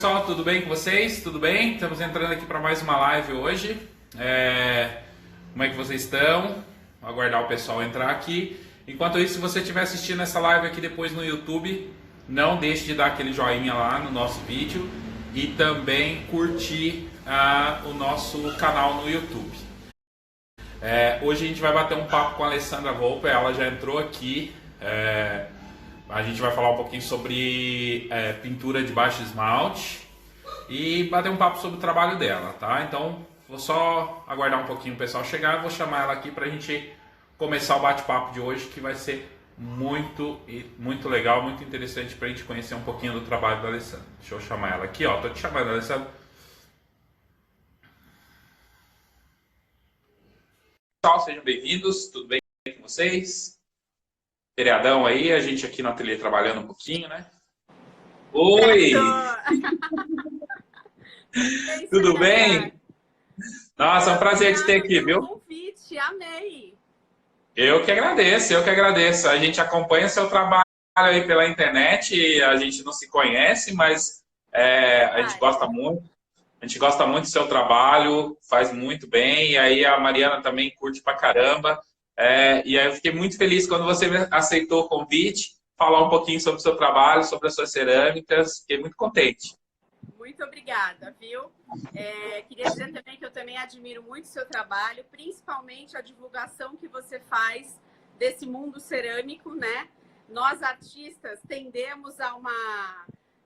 Pessoal, tudo bem com vocês? Tudo bem? Estamos entrando aqui para mais uma live hoje. Como é que vocês estão? Vou aguardar o pessoal entrar aqui. Enquanto isso, se você estiver assistindo essa live aqui depois no YouTube, não deixe de dar aquele joinha lá no nosso vídeo e também curtir o nosso canal no YouTube. Hoje a gente vai bater um papo com a Alessandra Volpe, ela já entrou aqui. A gente vai falar um pouquinho sobre pintura de baixo esmalte e bater um papo sobre o trabalho dela, tá? Então, vou só aguardar um pouquinho o pessoal chegar e vou chamar ela aqui para a gente começar o bate-papo de hoje, que vai ser muito legal, muito interessante para a gente conhecer um pouquinho do trabalho da Alessandra. Deixa eu chamar ela aqui, ó. Tô te chamando, Alessandra. Pessoal, sejam bem-vindos. Tudo bem com vocês? Feriadão aí, a gente aqui no ateliê trabalhando um pouquinho, né? Oi! Tudo bem? Nossa, é um prazer te ter aqui, viu? Convite, amei! Eu que agradeço, eu que agradeço. A gente acompanha seu trabalho aí pela internet, a gente não se conhece, mas a gente gosta muito. A gente gosta muito do seu trabalho, faz muito bem, e aí a Mariana também curte pra caramba. E aí eu fiquei muito feliz quando você aceitou o convite, falar um pouquinho sobre o seu trabalho, sobre as suas cerâmicas. Fiquei muito contente. Muito obrigada, viu? Queria dizer também que eu também admiro muito o seu trabalho, principalmente a divulgação que você faz desse mundo cerâmico, né? Nós, artistas, tendemos a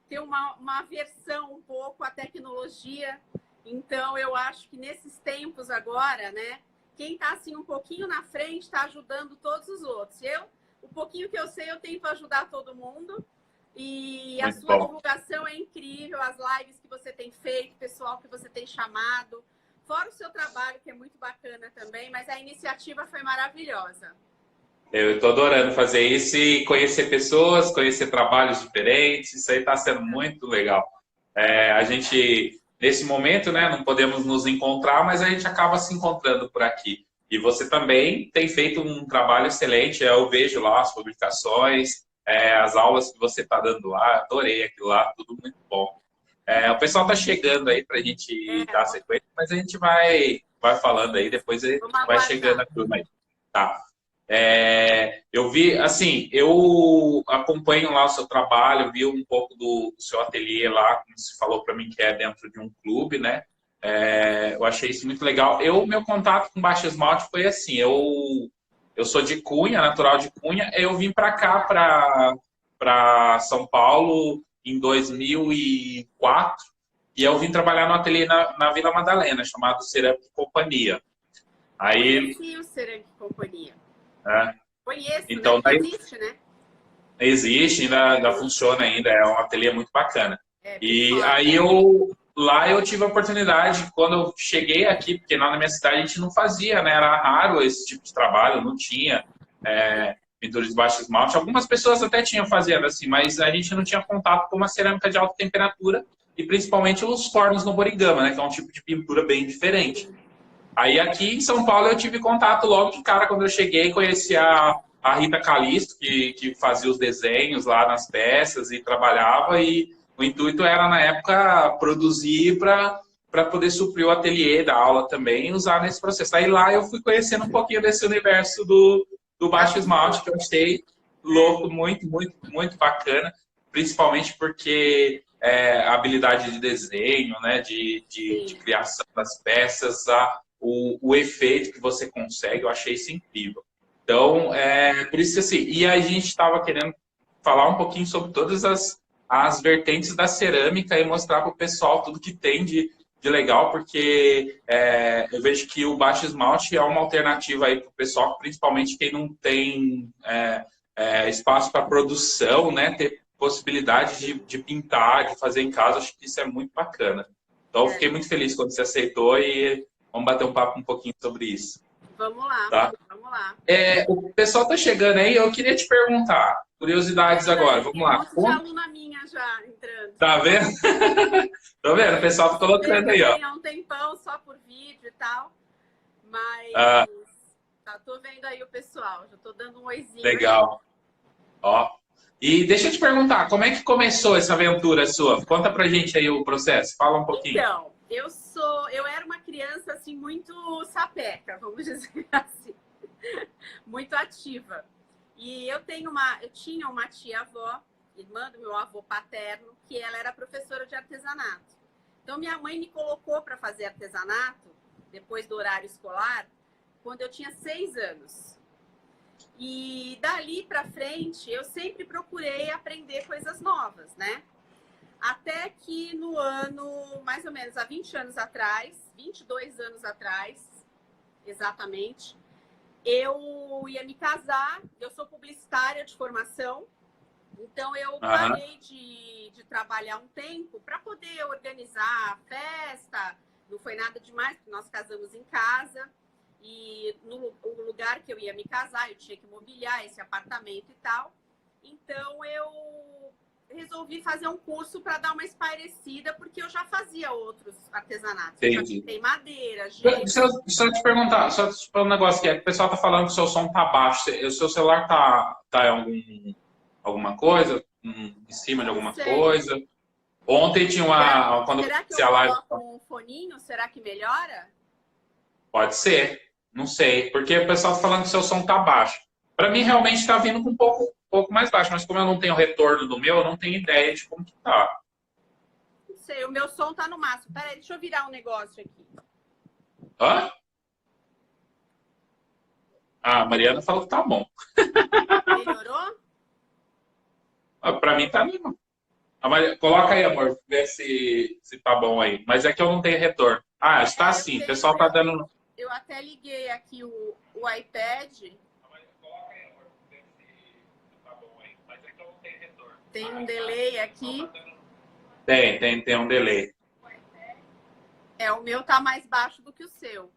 ter uma aversão um pouco à tecnologia. Então, eu acho que nesses tempos agora, né? Quem está assim um pouquinho na frente está ajudando todos os outros. O pouquinho que eu sei, eu tento ajudar todo mundo. E a sua divulgação é incrível, as lives que você tem feito, o pessoal que você tem chamado, fora o seu trabalho, que é muito bacana também, mas a iniciativa foi maravilhosa. Eu estou adorando fazer isso e conhecer pessoas, conhecer trabalhos diferentes, isso aí está sendo muito legal. A gente, nesse momento, né, não podemos nos encontrar, mas a gente acaba se encontrando por aqui. E você também tem feito um trabalho excelente, eu vejo lá as publicações, as aulas que você está dando lá, adorei aquilo lá, tudo muito bom. O pessoal está chegando aí para a gente dar sequência, mas a gente vai falando aí, depois vai chegando a turma aí. Tá. Eu vi, assim, eu acompanho lá o seu trabalho, vi um pouco do seu ateliê lá, como você falou para mim que é dentro de um clube, né? Eu achei isso muito legal. Meu contato com baixo esmalte foi assim, eu sou de Cunha, natural de Cunha, eu vim para cá, para São Paulo em 2004, e eu vim trabalhar no ateliê na Vila Madalena, chamado Cerâmica Companhia. Conheci o Cerâmica Companhia. Conheço, então, né? Existe, né? Existe, ainda funciona ainda, é um ateliê muito bacana. E pessoal, aí lá eu tive a oportunidade, quando eu cheguei aqui, porque lá na minha cidade a gente não fazia, né? Era raro esse tipo de trabalho, não tinha pintura de baixo esmalte. Algumas pessoas até tinham fazendo assim, mas a gente não tinha contato com uma cerâmica de alta temperatura e principalmente os fornos no Borigama, né? Que é um tipo de pintura bem diferente. Aí aqui em São Paulo eu tive contato logo de cara quando eu cheguei, conheci a Rita Calisto, que fazia os desenhos lá nas peças e trabalhava, e o intuito era, na época, produzir para poder suprir o ateliê da aula também e usar nesse processo. Aí lá eu fui conhecendo um pouquinho desse universo do baixo esmalte, que eu achei louco, muito bacana, principalmente porque a habilidade de desenho, né, de criação das peças, o efeito que você consegue, eu achei isso incrível. Então, por isso assim, e a gente estava querendo falar um pouquinho sobre todas as vertentes da cerâmica e mostrar para o pessoal tudo que tem de legal, porque eu vejo que o baixo esmalte é uma alternativa aí para o pessoal, principalmente quem não tem espaço para produção, né, ter possibilidade de pintar, de fazer em casa, acho que isso é muito bacana. Então, eu fiquei muito feliz quando você aceitou e vamos bater um papo um pouquinho sobre isso. Vamos lá, tá? vamos lá. O pessoal está chegando aí, eu queria te perguntar, curiosidades agora, vamos lá. Tem um monte de aluna minha já entrando. Tá vendo? Tá vendo? O pessoal tá colocando aí, ó. Há um tempão só por vídeo e tal, mas tô vendo aí o pessoal, já tô dando um oizinho. Legal. Ó, E deixa eu te perguntar, como é que começou essa aventura sua? Conta pra gente aí o processo, fala um pouquinho. Então, eu era uma criança assim muito sapeca, vamos dizer assim, muito ativa. E eu tinha uma tia-avó, irmã do meu avô paterno, que ela era professora de artesanato. Então minha mãe me colocou para fazer artesanato depois do horário escolar, quando eu tinha 6 anos. E dali para frente, eu sempre procurei aprender coisas novas, né? Até que no ano, mais ou menos há 20 anos atrás, 22 anos atrás, exatamente, eu ia me casar. Eu sou publicitária de formação, então eu Aham. parei de trabalhar um tempo para poder organizar a festa. Não foi nada demais, porque nós casamos em casa. E no lugar que eu ia me casar, eu tinha que mobiliar esse apartamento e tal. Então eu resolvi fazer um curso para dar uma espairecida, porque eu já fazia outros artesanatos. Eu já Entendi. pintei madeira, Deixa gesso. eu, deixa eu te perguntar, só te falar um negócio aqui, é que o pessoal tá falando que o seu som tá baixo, o seu celular tá em alguma coisa, em cima de Não alguma sei. coisa? Ontem tinha Será, quando eu será que eu comecei a live, coloco um foninho? Será que melhora? pode ser, não sei, porque o pessoal tá falando que o seu som tá baixo. Para mim, realmente tá vindo com pouco mais baixo, mas como eu não tenho retorno do meu, eu não tenho ideia de como que tá. Não sei, o meu som tá no máximo. Peraí, deixa eu virar um negócio aqui. Hã? Ah, a Mariana falou que tá bom. Melhorou? Para mim tá mesmo. Coloca aí, amor, vê se tá bom aí. Mas é que eu não tenho retorno. Ah, está É, sim. O pessoal tá dando. eu até liguei aqui o iPad. Coloca aí, amor, vê se tá bom aí. Mas é que eu não tenho retorno. Tem um delay aqui. Tem um delay. É, o meu tá mais baixo do que o seu.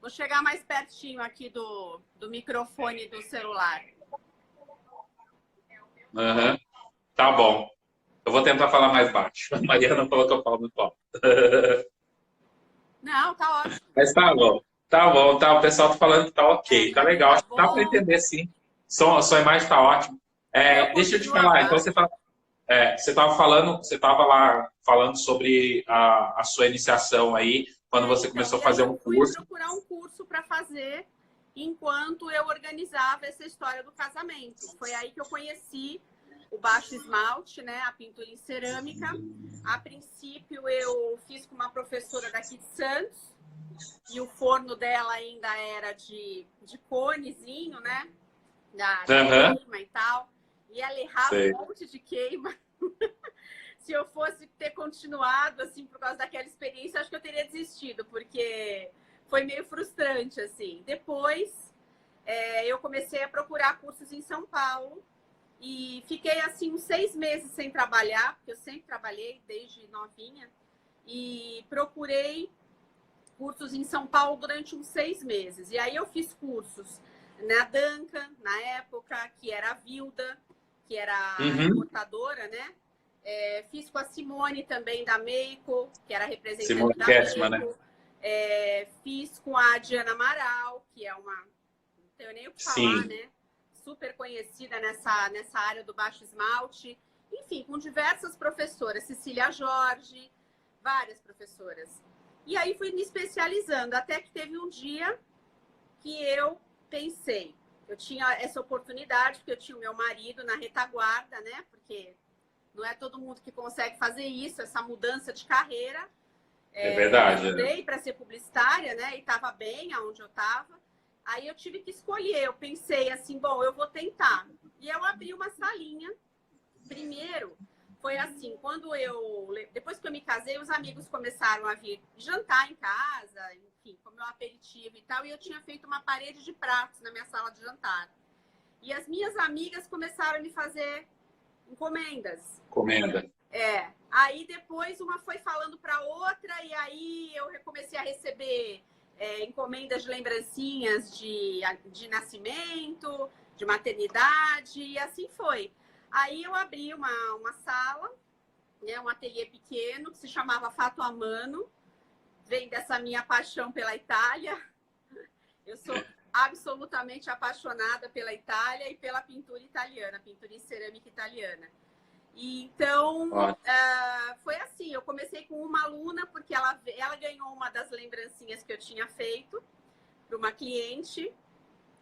Vou chegar mais pertinho aqui do microfone do celular. Uhum. Tá bom. Eu vou tentar falar mais baixo. A Mariana falou que eu falo muito alto. Não, tá ótimo. Mas tá bom. Tá bom, tá. O pessoal tá falando que tá É, ok. Tá pra mim legal. tá Acho que dá para bom. entender sim. Sua imagem tá ótima. Eu Deixa eu te continuo falar. Então abaixo. você estava falando, você estava lá falando sobre a sua iniciação aí, quando você Então, começou a e aí fazer eu um fui curso. procurar um curso para fazer enquanto eu organizava essa história do casamento. Foi aí que eu conheci o baixo esmalte, né, a pintura em cerâmica. A princípio eu fiz com uma professora daqui de Santos e o forno dela ainda era de conezinho, né, da Aham, queima e tal. E ela errava sei. um monte de queima. Se eu fosse ter continuado, assim, por causa daquela experiência, acho que eu teria desistido, porque foi meio frustrante, assim. Depois, eu comecei a procurar cursos em São Paulo e fiquei, assim, uns 6 meses sem trabalhar, porque eu sempre trabalhei desde novinha, e procurei cursos em São Paulo durante uns 6 meses. E aí eu fiz cursos na Duncan, na época, que era a Vilda, que era a Uhum. importadora, né? Fiz com a Simone também da Meiko, que era Simone representante da Kessman, né? Meiko. Fiz com a Diana Amaral, que é uma. Não tenho nem o que falar, Sim. né? Super conhecida nessa área do baixo esmalte. Enfim, com diversas professoras. Cecília Jorge, várias professoras. E aí fui me especializando, até que teve um dia que eu pensei. Eu tinha essa oportunidade, porque eu tinha o meu marido na retaguarda, né? Porque não é todo mundo que consegue fazer isso, essa mudança de carreira. É Eu verdade. Né? estudei para ser publicitária, né? E estava bem aonde eu estava. Aí eu tive que escolher. Eu pensei assim, bom, eu vou tentar. E eu abri uma salinha. Primeiro, foi assim, depois que eu me casei, os amigos começaram a vir jantar em casa, enfim, comer um aperitivo e tal. E eu tinha feito uma parede de pratos na minha sala de jantar. E as minhas amigas começaram a me fazer encomendas. Comenda. Aí depois uma foi falando para outra e aí eu comecei a receber encomendas de lembrancinhas de nascimento, de maternidade e assim foi. Aí eu abri uma sala, né, um ateliê pequeno que se chamava Fato a Mano, vem dessa minha paixão pela Itália. Eu sou absolutamente apaixonada pela Itália e pela pintura italiana, pintura em cerâmica italiana. E, então, foi assim, eu comecei com uma aluna, porque ela ganhou uma das lembrancinhas que eu tinha feito para uma cliente,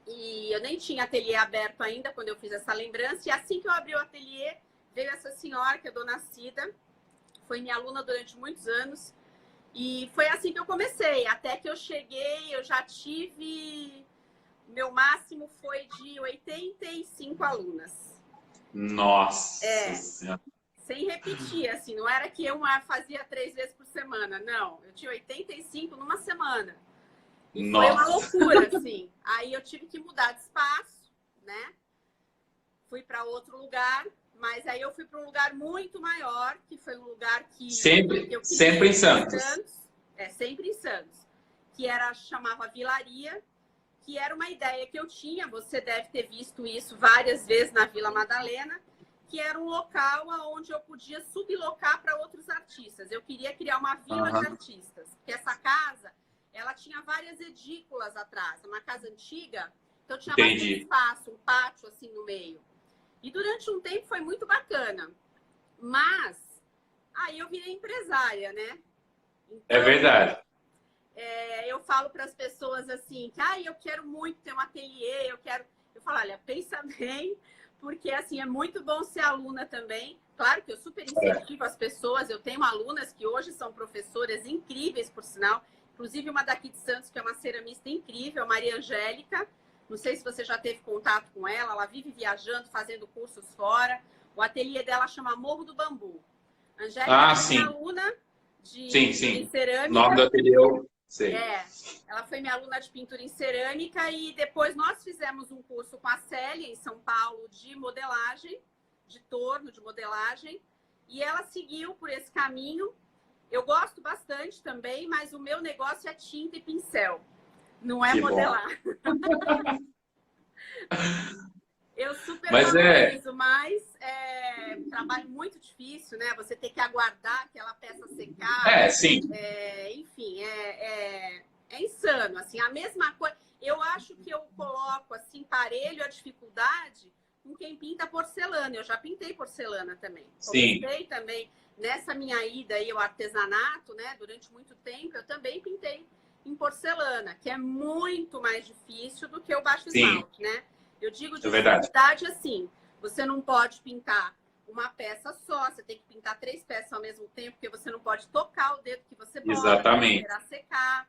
e eu nem tinha ateliê aberto ainda quando eu fiz essa lembrança, e assim que eu abri o ateliê, veio essa senhora, que é a Dona Cida, foi minha aluna durante muitos anos, e foi assim que eu comecei, até que eu cheguei, eu já tive, meu máximo foi de 85 alunas. Nossa Senhora. Sem repetir, assim, não era que eu fazia 3 vezes por semana, não. Eu tinha 85 numa semana. E foi uma loucura, assim. Aí eu tive que mudar de espaço, né? Fui para outro lugar, mas aí eu fui para um lugar muito maior, que foi um lugar que... Sempre em Santos. Sempre em Santos. Que chamava Vilaria, que era uma ideia que eu tinha, você deve ter visto isso várias vezes na Vila Madalena, que era um local onde eu podia sublocar para outros artistas. Eu queria criar uma vila de artistas, porque essa casa, ela tinha várias edículas atrás, uma casa antiga, então tinha bastante espaço, um pátio assim no meio. E durante um tempo foi muito bacana, mas aí eu virei empresária, né? Então, é verdade. Eu falo para as pessoas assim, que eu quero muito ter um ateliê, eu falo, olha, pensa bem, porque assim, é muito bom ser aluna também. Claro que eu super incentivo as pessoas, eu tenho alunas que hoje são professoras incríveis, por sinal, inclusive uma daqui de Santos, que é uma ceramista incrível, Maria Angélica, não sei se você já teve contato com ela vive viajando, fazendo cursos fora, o ateliê dela chama Morro do Bambu. Angélica é minha aluna de cerâmica. O nome do ateliê, sei. Ela foi minha aluna de pintura em cerâmica e depois nós fizemos um curso com a Célia em São Paulo de modelagem, de torno, de modelagem, e ela seguiu por esse caminho. Eu gosto bastante também, mas o meu negócio é tinta e pincel, não é modelar. Eu super valorizo, mas é um trabalho muito difícil, né? Você tem que aguardar aquela peça secar. Sim. Enfim, é insano. Assim, a mesma coisa. Eu acho que eu coloco assim, parelho a dificuldade com quem pinta porcelana. Eu já pintei porcelana também. Comecei também nessa minha ida aí ao artesanato, né? Durante muito tempo, eu também pintei em porcelana, que é muito mais difícil do que o baixo esmalte, né? Eu digo de dificuldade assim, você não pode pintar uma peça só, você tem que pintar 3 peças ao mesmo tempo, porque você não pode tocar o dedo que você bota, esperar secar.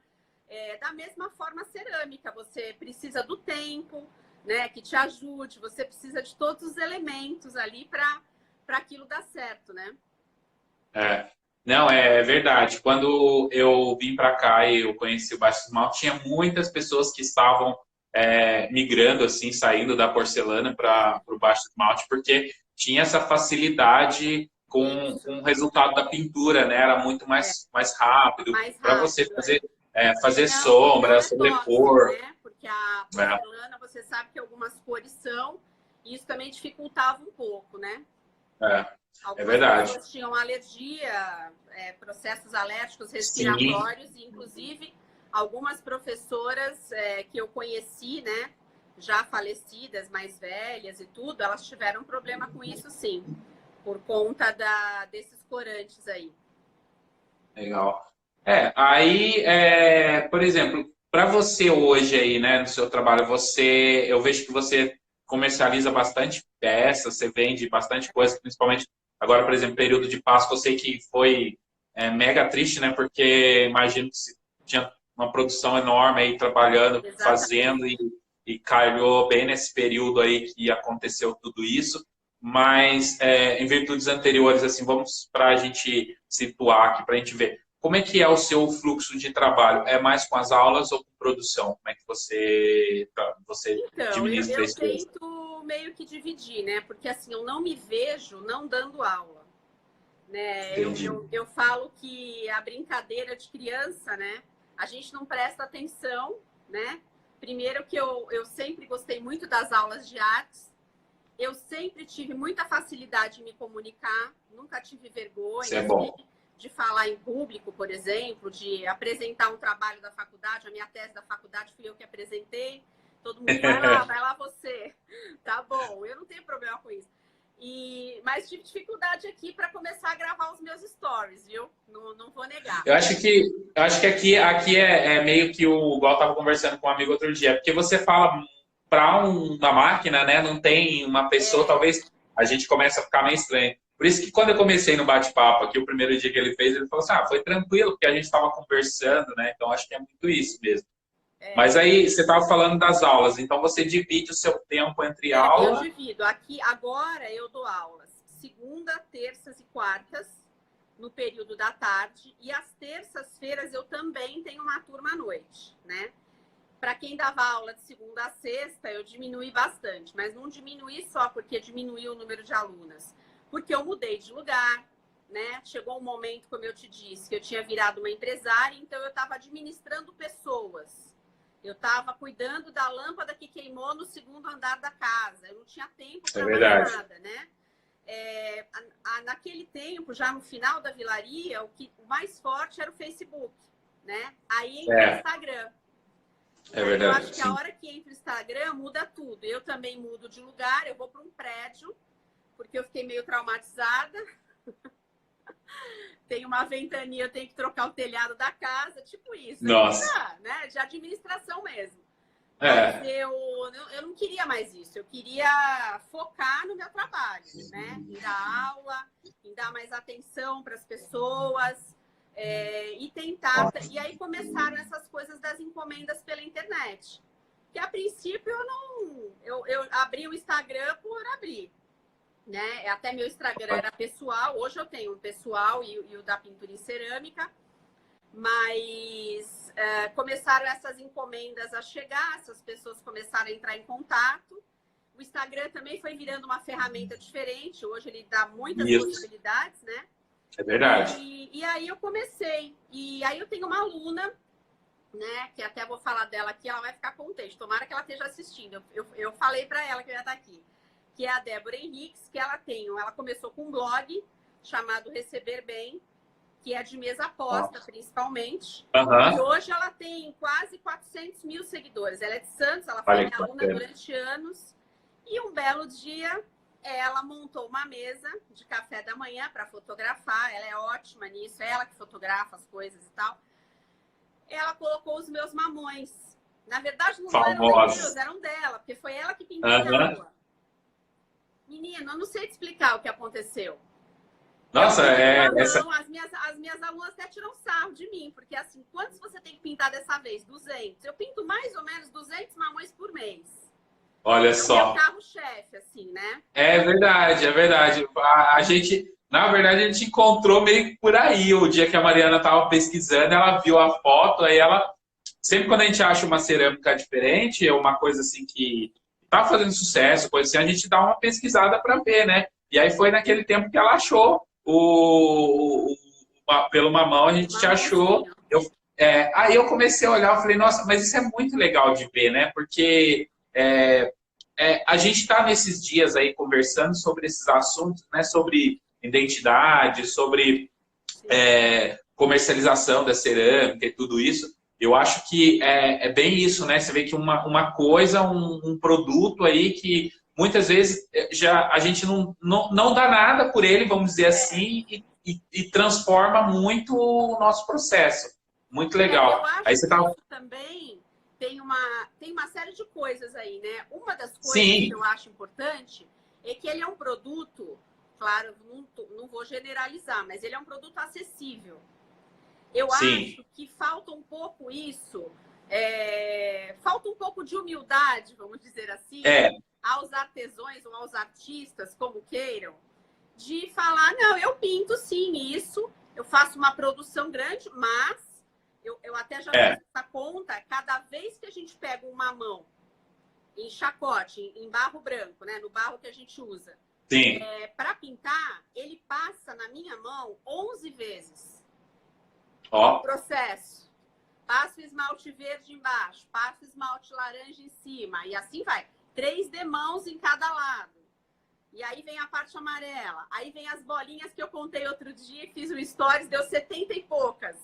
Da mesma forma, a cerâmica, você precisa do tempo, né, que te ajude, você precisa de todos os elementos ali para aquilo dar certo, né? Não, é verdade. Quando eu vim para cá e eu conheci o baixo esmalte, tinha muitas pessoas que estavam migrando, assim, saindo da porcelana para o baixo esmalte, porque tinha essa facilidade com o resultado da pintura, né? Era muito mais rápido para você fazer sombra, sobrepor. Né? Porque a porcelana, você sabe que algumas cores são, e isso também dificultava um pouco, né? Algumas verdade. pessoas tinham alergia, processos alérgicos respiratórios, e inclusive algumas professoras que eu conheci, né, já falecidas, mais velhas e tudo, elas tiveram problema com isso, sim, por conta desses corantes aí. Legal. Aí, por exemplo, para você hoje aí, né, no seu trabalho, eu vejo que você comercializa bastante peças, você vende bastante coisa, principalmente agora, por exemplo, período de Páscoa, eu sei que foi mega triste, né, porque imagino que tinha uma produção enorme aí trabalhando, fazendo e calhou bem nesse período aí que aconteceu tudo isso. Mas em virtudes anteriores, assim, vamos para a gente situar aqui, para a gente ver como é que é o seu fluxo de trabalho. É mais com as aulas ou com produção? Como é que você administra isso? Eu tento meio que dividir, né? Porque assim, eu não me vejo não dando aula. Né? Eu falo que a brincadeira de criança, né? A gente não presta atenção, né? Primeiro que eu sempre gostei muito das aulas de artes. Eu sempre tive muita facilidade em me comunicar, nunca tive vergonha de falar em público, por exemplo, de apresentar um trabalho da faculdade, a minha tese da faculdade fui eu que apresentei. Todo mundo, vai lá você. Tá bom, eu não tenho problema com isso. Mas tive dificuldade aqui para começar a gravar os meus stories, viu? Não vou negar. Eu acho que aqui é meio que igual eu tava conversando com um amigo outro dia, porque você fala para uma máquina, né? Não tem uma pessoa, talvez a gente comece a ficar meio estranho. Por isso que quando eu comecei no bate-papo aqui, o primeiro dia que ele fez, ele falou assim, foi tranquilo, porque a gente estava conversando, né? Então acho que é muito isso mesmo. Mas aí você estava falando das aulas, então você divide o seu tempo entre aula... Eu divido. Aqui, agora eu dou aulas segunda, terças e quartas, no período da tarde, e às terças-feiras eu também tenho uma turma à noite, né? Para quem dava aula de segunda a sexta, eu diminui bastante, mas não diminui só porque diminuiu o número de alunas, porque eu mudei de lugar, né? Chegou um momento, como eu te disse, que eu tinha virado uma empresária, então eu estava administrando pessoas. Eu estava cuidando da lâmpada que queimou no segundo andar da casa. Eu não tinha tempo para mais nada, né? Naquele tempo, já no final da vilaria, o mais forte era o Facebook, né? Aí entra o Instagram. Verdade. Eu acho que a hora que entra o Instagram, muda tudo. Eu também mudo de lugar, eu vou para um prédio, porque eu fiquei meio traumatizada. Tem uma ventania, eu tenho que trocar o telhado da casa, tipo isso. Nossa. Né? De administração mesmo. Mas eu não queria mais isso. Eu queria focar no meu trabalho, né? Em dar aula, em dar mais atenção para as pessoas e tentar... E aí começaram essas coisas das encomendas pela internet. Que a princípio eu abri o Instagram por abrir. Né? Até meu Instagram era pessoal, hoje eu tenho um pessoal e o da pintura em cerâmica, mas começaram essas encomendas a chegar, essas pessoas começaram a entrar em contato. O Instagram também foi virando uma ferramenta diferente, hoje ele dá muitas possibilidades, né? É verdade. E aí eu comecei, e aí eu tenho uma aluna, né, que até vou falar dela aqui, ela vai ficar contente, tomara que ela esteja assistindo, eu falei para ela que eu ia estar aqui. Que é a Débora Henriques, que ela começou com um blog chamado Receber Bem, que é de mesa aposta, principalmente. E hoje ela tem quase 400 mil seguidores. Ela é de Santos, ela foi minha aluna durante anos. E um belo dia, ela montou uma mesa de café da manhã para fotografar. Ela é ótima nisso, é ela que fotografa as coisas e tal. Ela colocou os meus mamões. Na verdade, não eram meus, eram dela, porque foi ela que pintou a rua. Menina, eu não sei te explicar o que aconteceu. Nossa, As minhas alunas até tiram sarro de mim, porque assim, quantos você tem que pintar dessa vez? 200. Eu pinto mais ou menos 200 mamões por mês. Olha só. É o carro-chefe, assim, né? É verdade, é verdade. A gente, na verdade, a gente encontrou meio que por aí. O dia que a Mariana estava pesquisando, ela viu a foto, aí ela... Sempre quando a gente acha uma cerâmica diferente, é uma coisa assim que tá fazendo sucesso, coisa assim, a gente dá uma pesquisada para ver, né? E aí foi naquele tempo que ela achou pelo mamão, a gente achou. Aí eu comecei a olhar, eu falei, nossa, mas isso é muito legal de ver, né? Porque a gente está nesses dias aí conversando sobre esses assuntos, né? Sobre identidade, sobre comercialização da cerâmica e tudo isso. Eu acho que é bem isso, né? Você vê que uma coisa, um produto aí que muitas vezes a gente não dá nada por ele, vamos dizer assim, e transforma muito o nosso processo. Muito legal. Eu acho aí você que isso também tem uma série de coisas aí, né? Uma das coisas que eu acho importante é que ele é um produto, claro, não vou generalizar, mas ele é um produto acessível. Eu acho que falta um pouco isso, falta um pouco de humildade, vamos dizer assim, aos artesãos ou aos artistas, como queiram, de falar, não, eu pinto sim isso, eu faço uma produção grande, mas eu até já fiz essa conta, cada vez que a gente pega uma mão em chacote, em barro branco, né, no barro que a gente usa, para pintar, ele passa na minha mão 11 vezes. O processo. Passo esmalte verde embaixo, passo esmalte laranja em cima, e assim vai. 3 demãos em cada lado. E aí vem a parte amarela. Aí vem as bolinhas que eu contei outro dia, fiz um stories, deu 70 e poucas.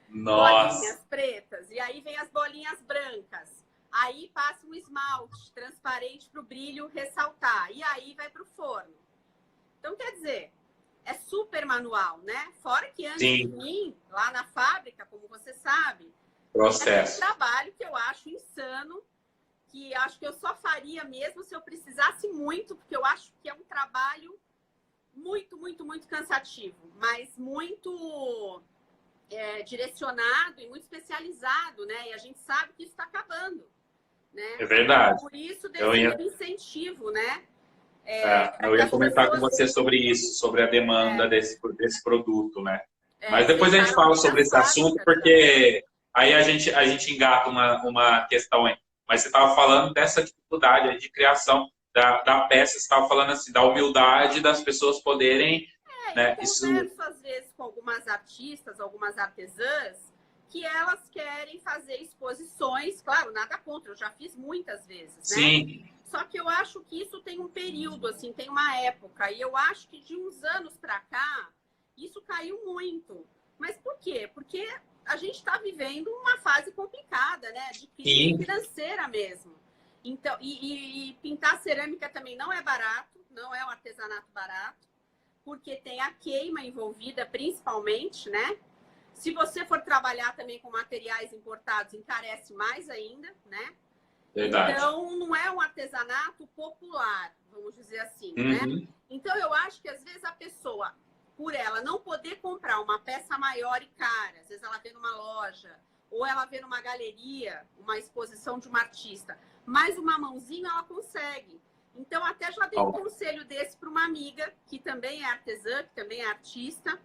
Nossa. Bolinhas pretas. E aí vem as bolinhas brancas. Aí passa um esmalte transparente para o brilho ressaltar. E aí vai para o forno. Então, quer dizer, é super manual, né? Fora que antes de mim, lá na fábrica, como você sabe, processo. tem um trabalho que eu acho insano, que acho que eu só faria mesmo se eu precisasse muito, porque eu acho que é um trabalho muito, muito, muito cansativo, mas muito direcionado e muito especializado, né? E a gente sabe que isso está acabando, né? É verdade. Por isso, desse incentivo, né? Eu ia comentar com você sobre isso, sobre a demanda desse produto, né? Mas depois a gente fala sobre esse assunto, porque aí a gente engata uma questão aí. Mas você estava falando dessa dificuldade de criação da peça, você estava falando assim, da humildade das pessoas poderem... né, eu converso, às vezes, com algumas artistas, algumas artesãs, que elas querem fazer exposições, claro, nada contra, eu já fiz muitas vezes, né? Sim. Só que eu acho que isso tem um período, assim, tem uma época, e eu acho que de uns anos para cá, isso caiu muito. Mas por quê? Porque a gente está vivendo uma fase complicada, né? De crise financeira mesmo. Então, e pintar cerâmica também não é barato, não é um artesanato barato, porque tem a queima envolvida, principalmente, né? Se você for trabalhar também com materiais importados, encarece mais ainda, né? Verdade. Então, não é um artesanato popular, vamos dizer assim, né? Então, eu acho que, às vezes, a pessoa, por ela não poder comprar uma peça maior e cara, às vezes ela vê numa loja, ou ela vê numa galeria, uma exposição de uma artista, mais uma mãozinha ela consegue. Então, até já dei um conselho desse para uma amiga, que também é artesã, que também é artista,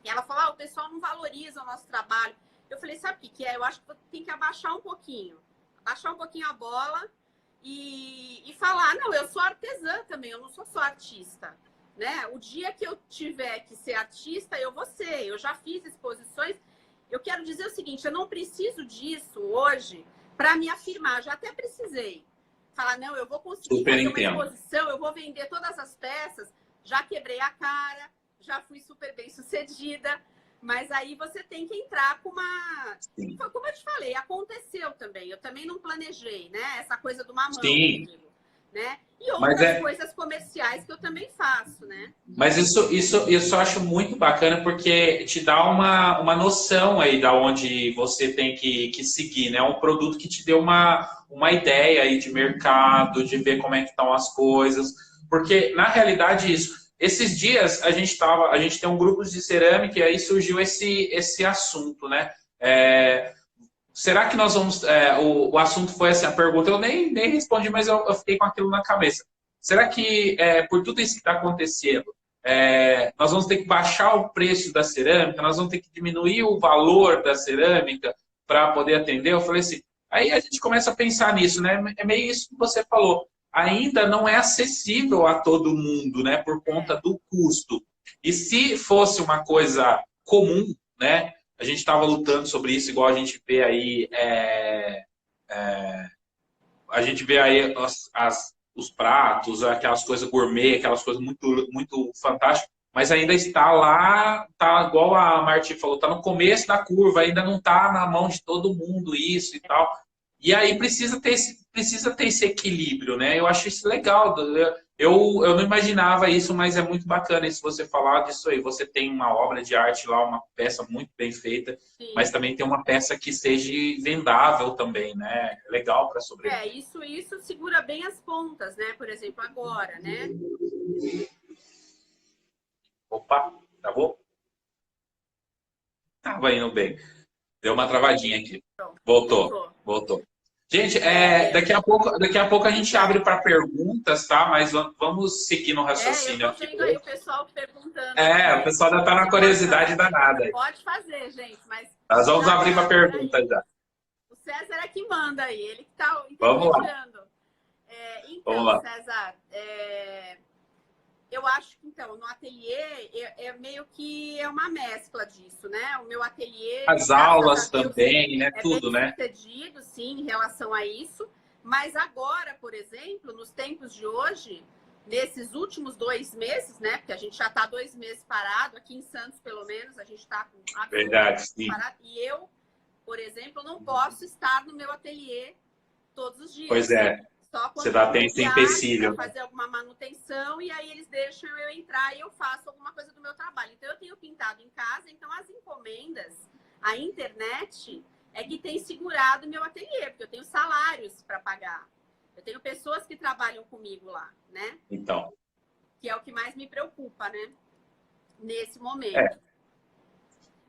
e ela falou, o pessoal não valoriza o nosso trabalho. Eu falei, sabe o que é? Eu acho que tem que abaixar um pouquinho a bola e falar, não, eu sou artesã também, eu não sou só artista, né? O dia que eu tiver que ser artista, eu vou ser. Eu já fiz exposições. Eu quero dizer o seguinte, eu não preciso disso hoje para me afirmar, já até precisei. Falar, não, eu vou conseguir fazer uma exposição, eu vou vender todas as peças, já quebrei a cara, já fui super bem sucedida, mas aí você tem que entrar com uma... Sim. Como eu te falei, aconteceu também. Eu também não planejei, né? Essa coisa do mamão, né? E outras coisas comerciais que eu também faço, né? Mas isso eu acho muito bacana porque te dá uma noção aí da onde você tem que seguir, né? Um produto que te deu uma ideia aí de mercado, de ver como é que estão as coisas. Porque, na realidade, esses dias a gente tem um grupo de cerâmica e aí surgiu esse assunto, né? Será que nós vamos... o assunto foi assim, a pergunta, eu nem respondi, mas eu fiquei com aquilo na cabeça. Será que, por tudo isso que está acontecendo, nós vamos ter que baixar o preço da cerâmica, nós vamos ter que diminuir o valor da cerâmica para poder atender? Eu falei assim, aí a gente começa a pensar nisso, né? É meio isso que você falou. Ainda não é acessível a todo mundo, né? Por conta do custo. E se fosse uma coisa comum, né? A gente estava lutando sobre isso, igual a gente vê aí... a gente vê aí os pratos, aquelas coisas gourmet, aquelas coisas muito, muito fantásticas, mas ainda está lá, tá igual a Marti falou, está no começo da curva, ainda não está na mão de todo mundo isso e tal. E aí precisa ter esse equilíbrio, né? Eu acho isso legal. Eu não imaginava isso, mas é muito bacana isso você falar disso aí. Você tem uma obra de arte lá, uma peça muito bem feita, sim, mas também tem uma peça que seja vendável também, né? É legal para sobreviver. Isso segura bem as pontas, né? Por exemplo, agora, né? Opa, travou? Tava indo bem. Deu uma travadinha aqui. Voltou. Gente, daqui a pouco a gente abre para perguntas, tá? Mas vamos seguir no raciocínio eu tô vendo aí o pessoal perguntando. O pessoal ainda tá na curiosidade danada. Pode fazer, gente, mas... Nós vamos abrir para perguntas já. O César é que manda aí, ele que tá intermediando. Então, vamos lá. César, eu acho que, então, no ateliê meio que é uma mescla disso, né? O meu ateliê... As aulas também, né? Tudo, né? É bem sucedido, sim, em relação a isso. Mas agora, por exemplo, nos tempos de hoje, nesses últimos 2 meses, né? Porque a gente já está 2 meses parado, aqui em Santos, pelo menos, a gente está com... Verdade, sim. Parado. E eu, por exemplo, não posso estar no meu ateliê todos os dias. Pois é. Só quando Você dá tempo empecilho. para fazer alguma manutenção e aí eles deixam eu entrar e eu faço alguma coisa do meu trabalho. Então eu tenho pintado em casa, então as encomendas, a internet é que tem segurado meu ateliê, porque eu tenho salários para pagar. Eu tenho pessoas que trabalham comigo lá, né? Então. Que é o que mais me preocupa, né? Nesse momento. É.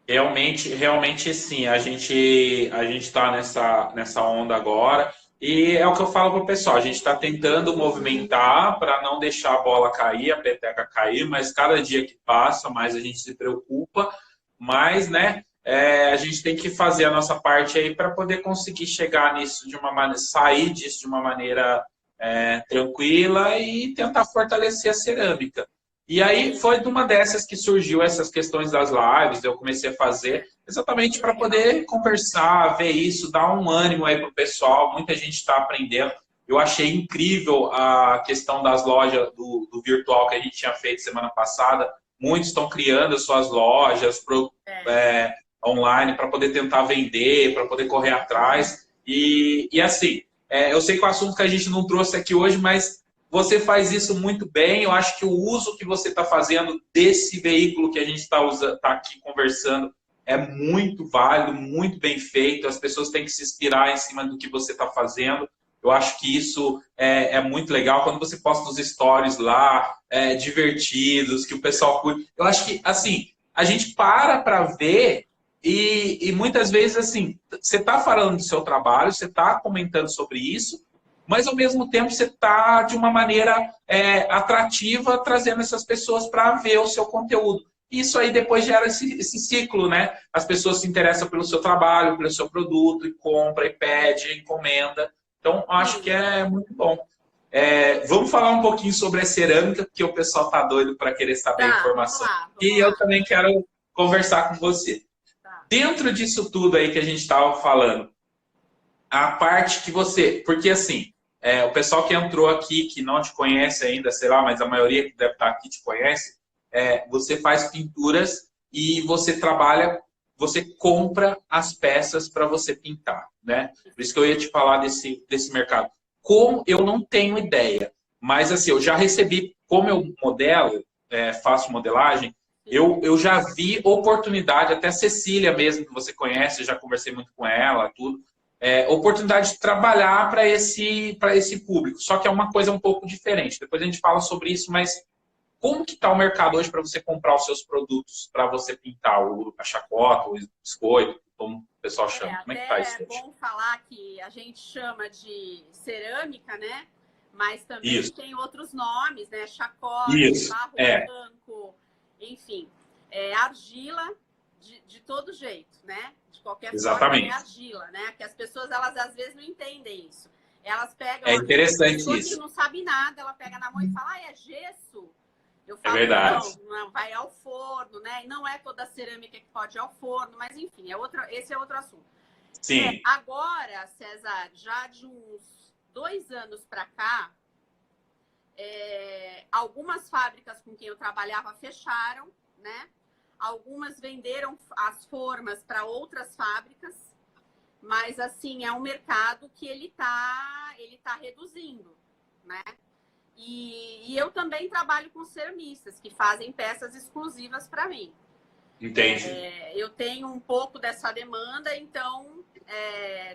Realmente sim, a gente está nessa onda agora. E é o que eu falo para o pessoal, a gente está tentando movimentar para não deixar a bola cair, a peteca cair, mas cada dia que passa, mais a gente se preocupa, mas, né, a gente tem que fazer a nossa parte aí para poder conseguir chegar nisso de uma maneira, sair disso de uma maneira tranquila e tentar fortalecer a cerâmica. E aí foi de uma dessas que surgiu essas questões das lives, eu comecei a fazer exatamente para poder conversar, ver isso, dar um ânimo aí para o pessoal. Muita gente está aprendendo. Eu achei incrível a questão das lojas do virtual que a gente tinha feito semana passada. Muitos estão criando as suas lojas online para poder tentar vender, para poder correr atrás. E assim, eu sei que o assunto que a gente não trouxe aqui hoje, mas você faz isso muito bem. Eu acho que o uso que você está fazendo desse veículo que a gente está aqui conversando é muito válido, muito bem feito. As pessoas têm que se inspirar em cima do que você está fazendo. Eu acho que isso é muito legal. Quando você posta os stories lá, divertidos, que o pessoal curte. Eu acho que, assim, a gente para ver e muitas vezes, assim, você está falando do seu trabalho, você está comentando sobre isso, mas ao mesmo tempo você está de uma maneira atrativa trazendo essas pessoas para ver o seu conteúdo. Isso aí depois gera esse ciclo, né? As pessoas se interessam pelo seu trabalho, pelo seu produto, e compra, e pede, encomenda. Então, acho que é muito bom. Vamos falar um pouquinho sobre a cerâmica, porque o pessoal está doido para querer saber a informação. Vamos eu lá. também quero conversar com você. Tá. Dentro disso tudo aí que a gente estava falando, a parte que você... Porque, assim, o pessoal que entrou aqui, que não te conhece ainda, sei lá, mas a maioria que deve estar aqui te conhece, você faz pinturas e você trabalha, você compra as peças para você pintar, né? Por isso que eu ia te falar desse mercado. Como eu não tenho ideia, mas assim, eu já recebi, como eu modelo, faço modelagem, eu já vi oportunidade, até a Cecília mesmo, que você conhece, eu já conversei muito com ela, tudo, oportunidade de trabalhar para esse público. Só que é uma coisa um pouco diferente. Depois a gente fala sobre isso, mas como que está o mercado hoje para você comprar os seus produtos, para você pintar a chacota, o biscoito, como o pessoal chama? Como é que está isso hoje? É bom falar que a gente chama de cerâmica, né? Mas também Isso. tem outros nomes, né? Chacota, barro branco, enfim. Argila de todo jeito, né? De qualquer forma é argila, né? Que as pessoas, elas às vezes não entendem isso. Elas pegam... É interessante isso. Que não sabe nada, ela pega na mão e fala, é gesso? Eu falo, verdade. Não, vai ao forno, né? E não é toda cerâmica que pode ir ao forno, mas enfim, esse é outro assunto. Sim. Agora, César, já de uns 2 anos para cá, algumas fábricas com quem eu trabalhava fecharam, né? Algumas venderam as formas para outras fábricas, mas assim, é um mercado que ele tá reduzindo, né? E eu também trabalho com ceramistas que fazem peças exclusivas para mim. Entendi. Eu tenho um pouco dessa demanda, então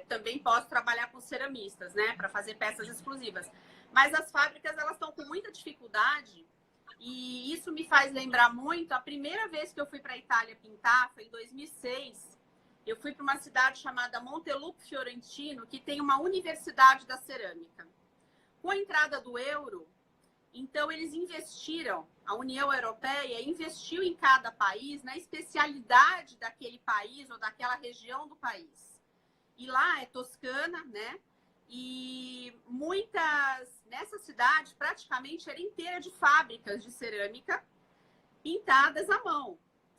também posso trabalhar com ceramistas, né, para fazer peças exclusivas. Mas as fábricas, elas estão com muita dificuldade e isso me faz lembrar muito. A primeira vez que eu fui para a Itália pintar foi em 2006. Eu fui para uma cidade chamada Montelupo Fiorentino, que tem uma universidade da cerâmica. Com a entrada do euro, então eles investiram, a União Europeia investiu em cada país, na especialidade daquele país ou daquela região do país. E lá é Toscana, né? E nessa cidade, praticamente era inteira de fábricas de cerâmica pintadas à mão.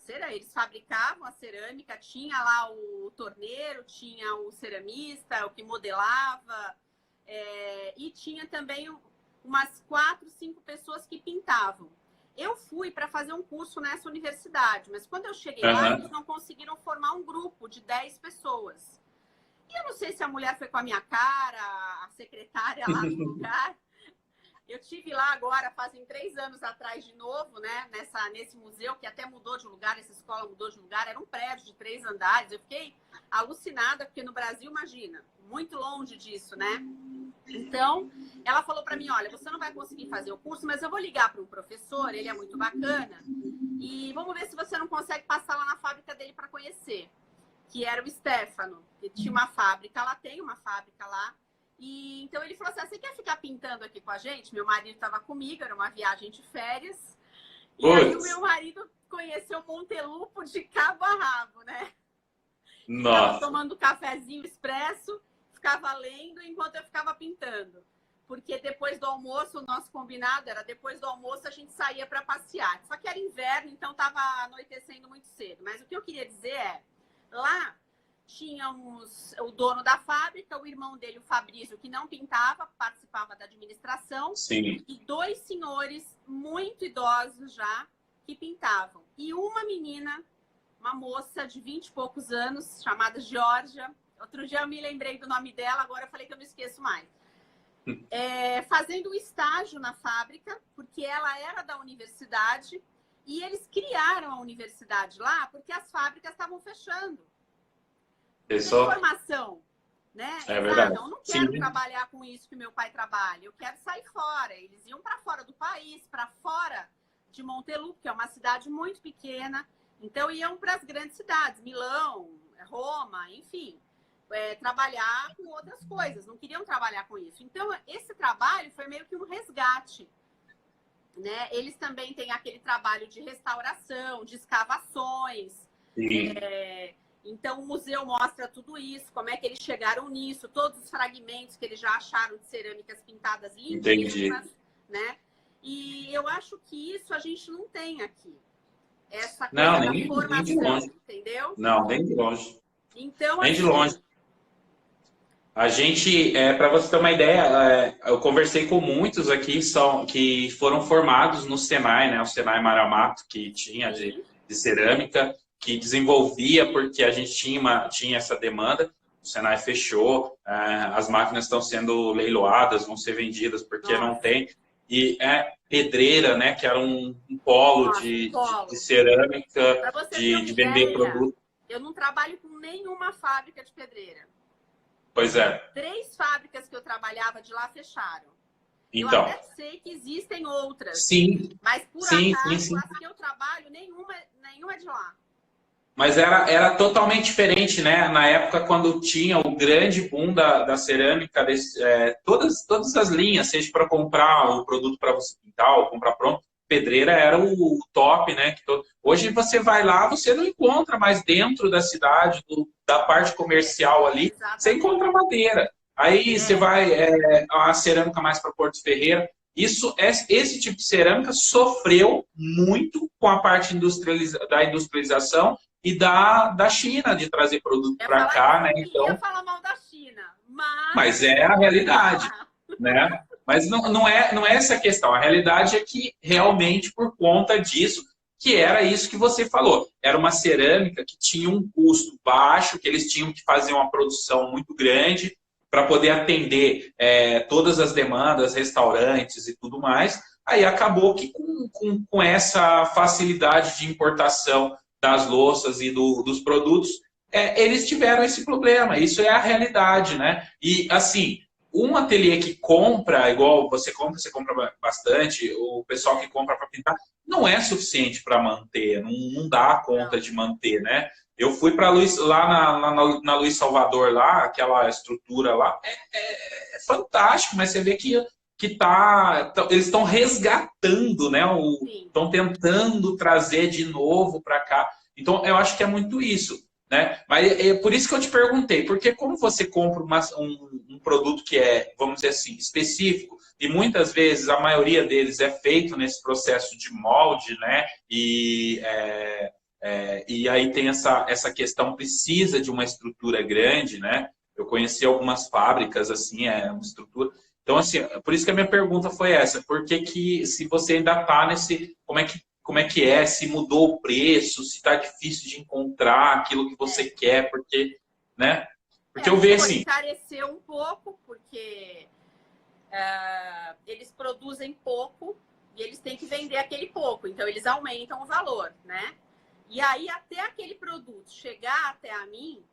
Eles fabricavam a cerâmica, tinha lá o torneiro, tinha o ceramista, o que modelava, e tinha também umas 4, 5 pessoas que pintavam. Eu fui para fazer um curso nessa universidade, mas quando eu cheguei lá, eles não conseguiram formar um grupo de 10 pessoas. E eu não sei se a mulher foi com a minha cara, a secretária lá no lugar. Eu tive lá agora, fazem 3 anos atrás de novo, né? Nesse museu, que até mudou de lugar, essa escola mudou de lugar, era um prédio de 3 andares. Eu fiquei alucinada, porque no Brasil, imagina, muito longe disso, né? Então, ela falou para mim, olha, você não vai conseguir fazer o curso, mas eu vou ligar para um professor, ele é muito bacana, e vamos ver se você não consegue passar lá na fábrica dele para conhecer, que era o Stefano, que tinha uma fábrica lá, tem uma fábrica lá. E então ele falou assim, você quer ficar pintando aqui com a gente? Meu marido estava comigo, era uma viagem de férias. E aí o meu marido conheceu Montelupo de cabo a rabo, né? Ficava tomando cafezinho expresso, ficava lendo enquanto eu ficava pintando. Porque depois do almoço, o nosso combinado era depois do almoço a gente saía para passear. Só que era inverno, então estava anoitecendo muito cedo. Mas o que eu queria dizer é, lá tínhamos o dono da fábrica, o irmão dele, o Fabrício, que não pintava, participava da administração. Sim. E 2 senhores muito idosos já, que pintavam. E uma menina, uma moça de 20 e poucos anos, chamada Georgia. Outro dia eu me lembrei do nome dela, agora eu falei que eu não esqueço mais. Fazendo um estágio na fábrica, porque ela era da universidade, e eles criaram a universidade lá porque as fábricas estavam fechando. Informação, né? É verdade. Eu não quero trabalhar com isso que meu pai trabalha, eu quero sair fora. Eles iam para fora do país, para fora de Montelupo, que é uma cidade muito pequena. Então iam para as grandes cidades, Milão, Roma, enfim, trabalhar com outras coisas. Não queriam trabalhar com isso. Então esse trabalho foi meio que um resgate, né? Eles também têm aquele trabalho de restauração, de escavações. Então, o museu mostra tudo isso, como é que eles chegaram nisso, todos os fragmentos que eles já acharam de cerâmicas pintadas lindíssimas, né? E eu acho que isso a gente não tem aqui. Essa coisa da formação, nem de longe. Entendeu? Não, nem de longe. Então, nem de longe. A gente, para você ter uma ideia, eu conversei com muitos aqui que foram formados no Senai, né? O Senai Maramato, que tinha de cerâmica, que desenvolvia porque a gente tinha essa demanda. O Senai fechou, as máquinas estão sendo leiloadas, vão ser vendidas porque não tem. E pedreira, né, que era um polo, de cerâmica, de vender produto. Eu não trabalho com nenhuma fábrica de pedreira. Pois é. 3 fábricas que eu trabalhava de lá fecharam. Então, eu até sei que existem outras. Sim. Mas por acaso, as que eu trabalho, nenhuma é de lá. Mas era totalmente diferente, né? Na época, quando tinha o grande boom da cerâmica, todas as linhas, seja para comprar o produto para você pintar ou comprar pronto, pedreira era o top, né? Hoje você vai lá, você não encontra mais dentro da cidade, da parte comercial ali, você encontra madeira. Aí você vai a cerâmica mais para Porto Ferreira. Esse tipo de cerâmica sofreu muito com a parte da industrialização e da China, de trazer produto para cá, né? Então, eu ia falar mal da China, mas é a realidade, né? Mas não é essa a questão. A realidade é que realmente por conta disso, que era isso que você falou, era uma cerâmica que tinha um custo baixo, que eles tinham que fazer uma produção muito grande para poder atender todas as demandas, restaurantes e tudo mais. Aí acabou que com essa facilidade de importação das louças e dos produtos, eles tiveram esse problema. Isso é a realidade, né? E, assim, um ateliê que compra, igual você compra bastante, o pessoal que compra para pintar, não é suficiente para manter, não dá conta de manter, né? Eu fui para lá na Luiz Salvador, lá, aquela estrutura lá, é fantástico, mas você vê que eles estão resgatando, né? Estão tentando trazer de novo para cá. Então, eu acho que é muito isso, né? Mas é por isso que eu te perguntei, porque como você compra um produto que é, vamos dizer assim, específico, e muitas vezes a maioria deles é feito nesse processo de molde, né? E aí tem essa questão, precisa de uma estrutura grande, né? Eu conheci algumas fábricas, assim, uma estrutura. Então, assim, por isso que a minha pergunta foi essa. Por que se você ainda está nesse... Como é que é? Se mudou o preço, se está difícil de encontrar aquilo que você quer, porque Porque eu vejo assim... encareceu um pouco, porque eles produzem pouco e eles têm que vender aquele pouco. Então, eles aumentam o valor, né? E aí, até aquele produto chegar até a mim,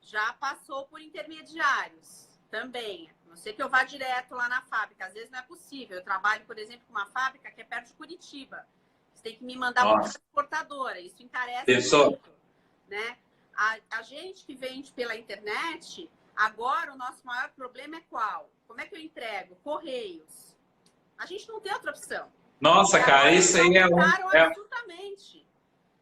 já passou por intermediários também. A não ser que eu vá direto lá na fábrica. Às vezes não é possível. Eu trabalho, por exemplo, com uma fábrica que é perto de Curitiba. Você tem que me mandar uma transportadora. Isso encarece muito, né? A gente que vende pela internet, agora o nosso maior problema é qual? Como é que eu entrego? Correios. A gente não tem outra opção. Nossa, cara, isso aí absolutamente.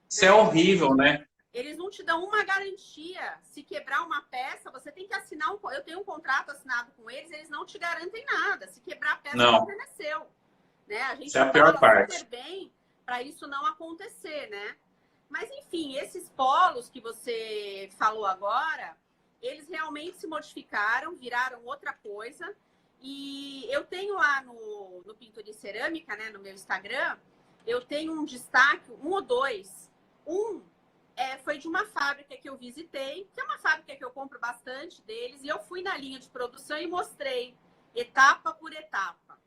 Isso é horrível, né? Eles não te dão uma garantia. Se quebrar uma peça, você tem que assinar eu tenho um contrato assinado com eles, eles não te garantem nada. Se quebrar a peça, não permaneceu. Né? A gente Isso é a pior parte. Super bem para isso não acontecer, né? Mas, enfim, esses polos que você falou agora, eles realmente se modificaram, viraram outra coisa. E eu tenho lá no Pintura em Cerâmica, né, no meu Instagram, eu tenho um destaque, um ou dois. Foi de uma fábrica que eu visitei, que é uma fábrica que eu compro bastante deles, e eu fui na linha de produção e mostrei etapa por etapa.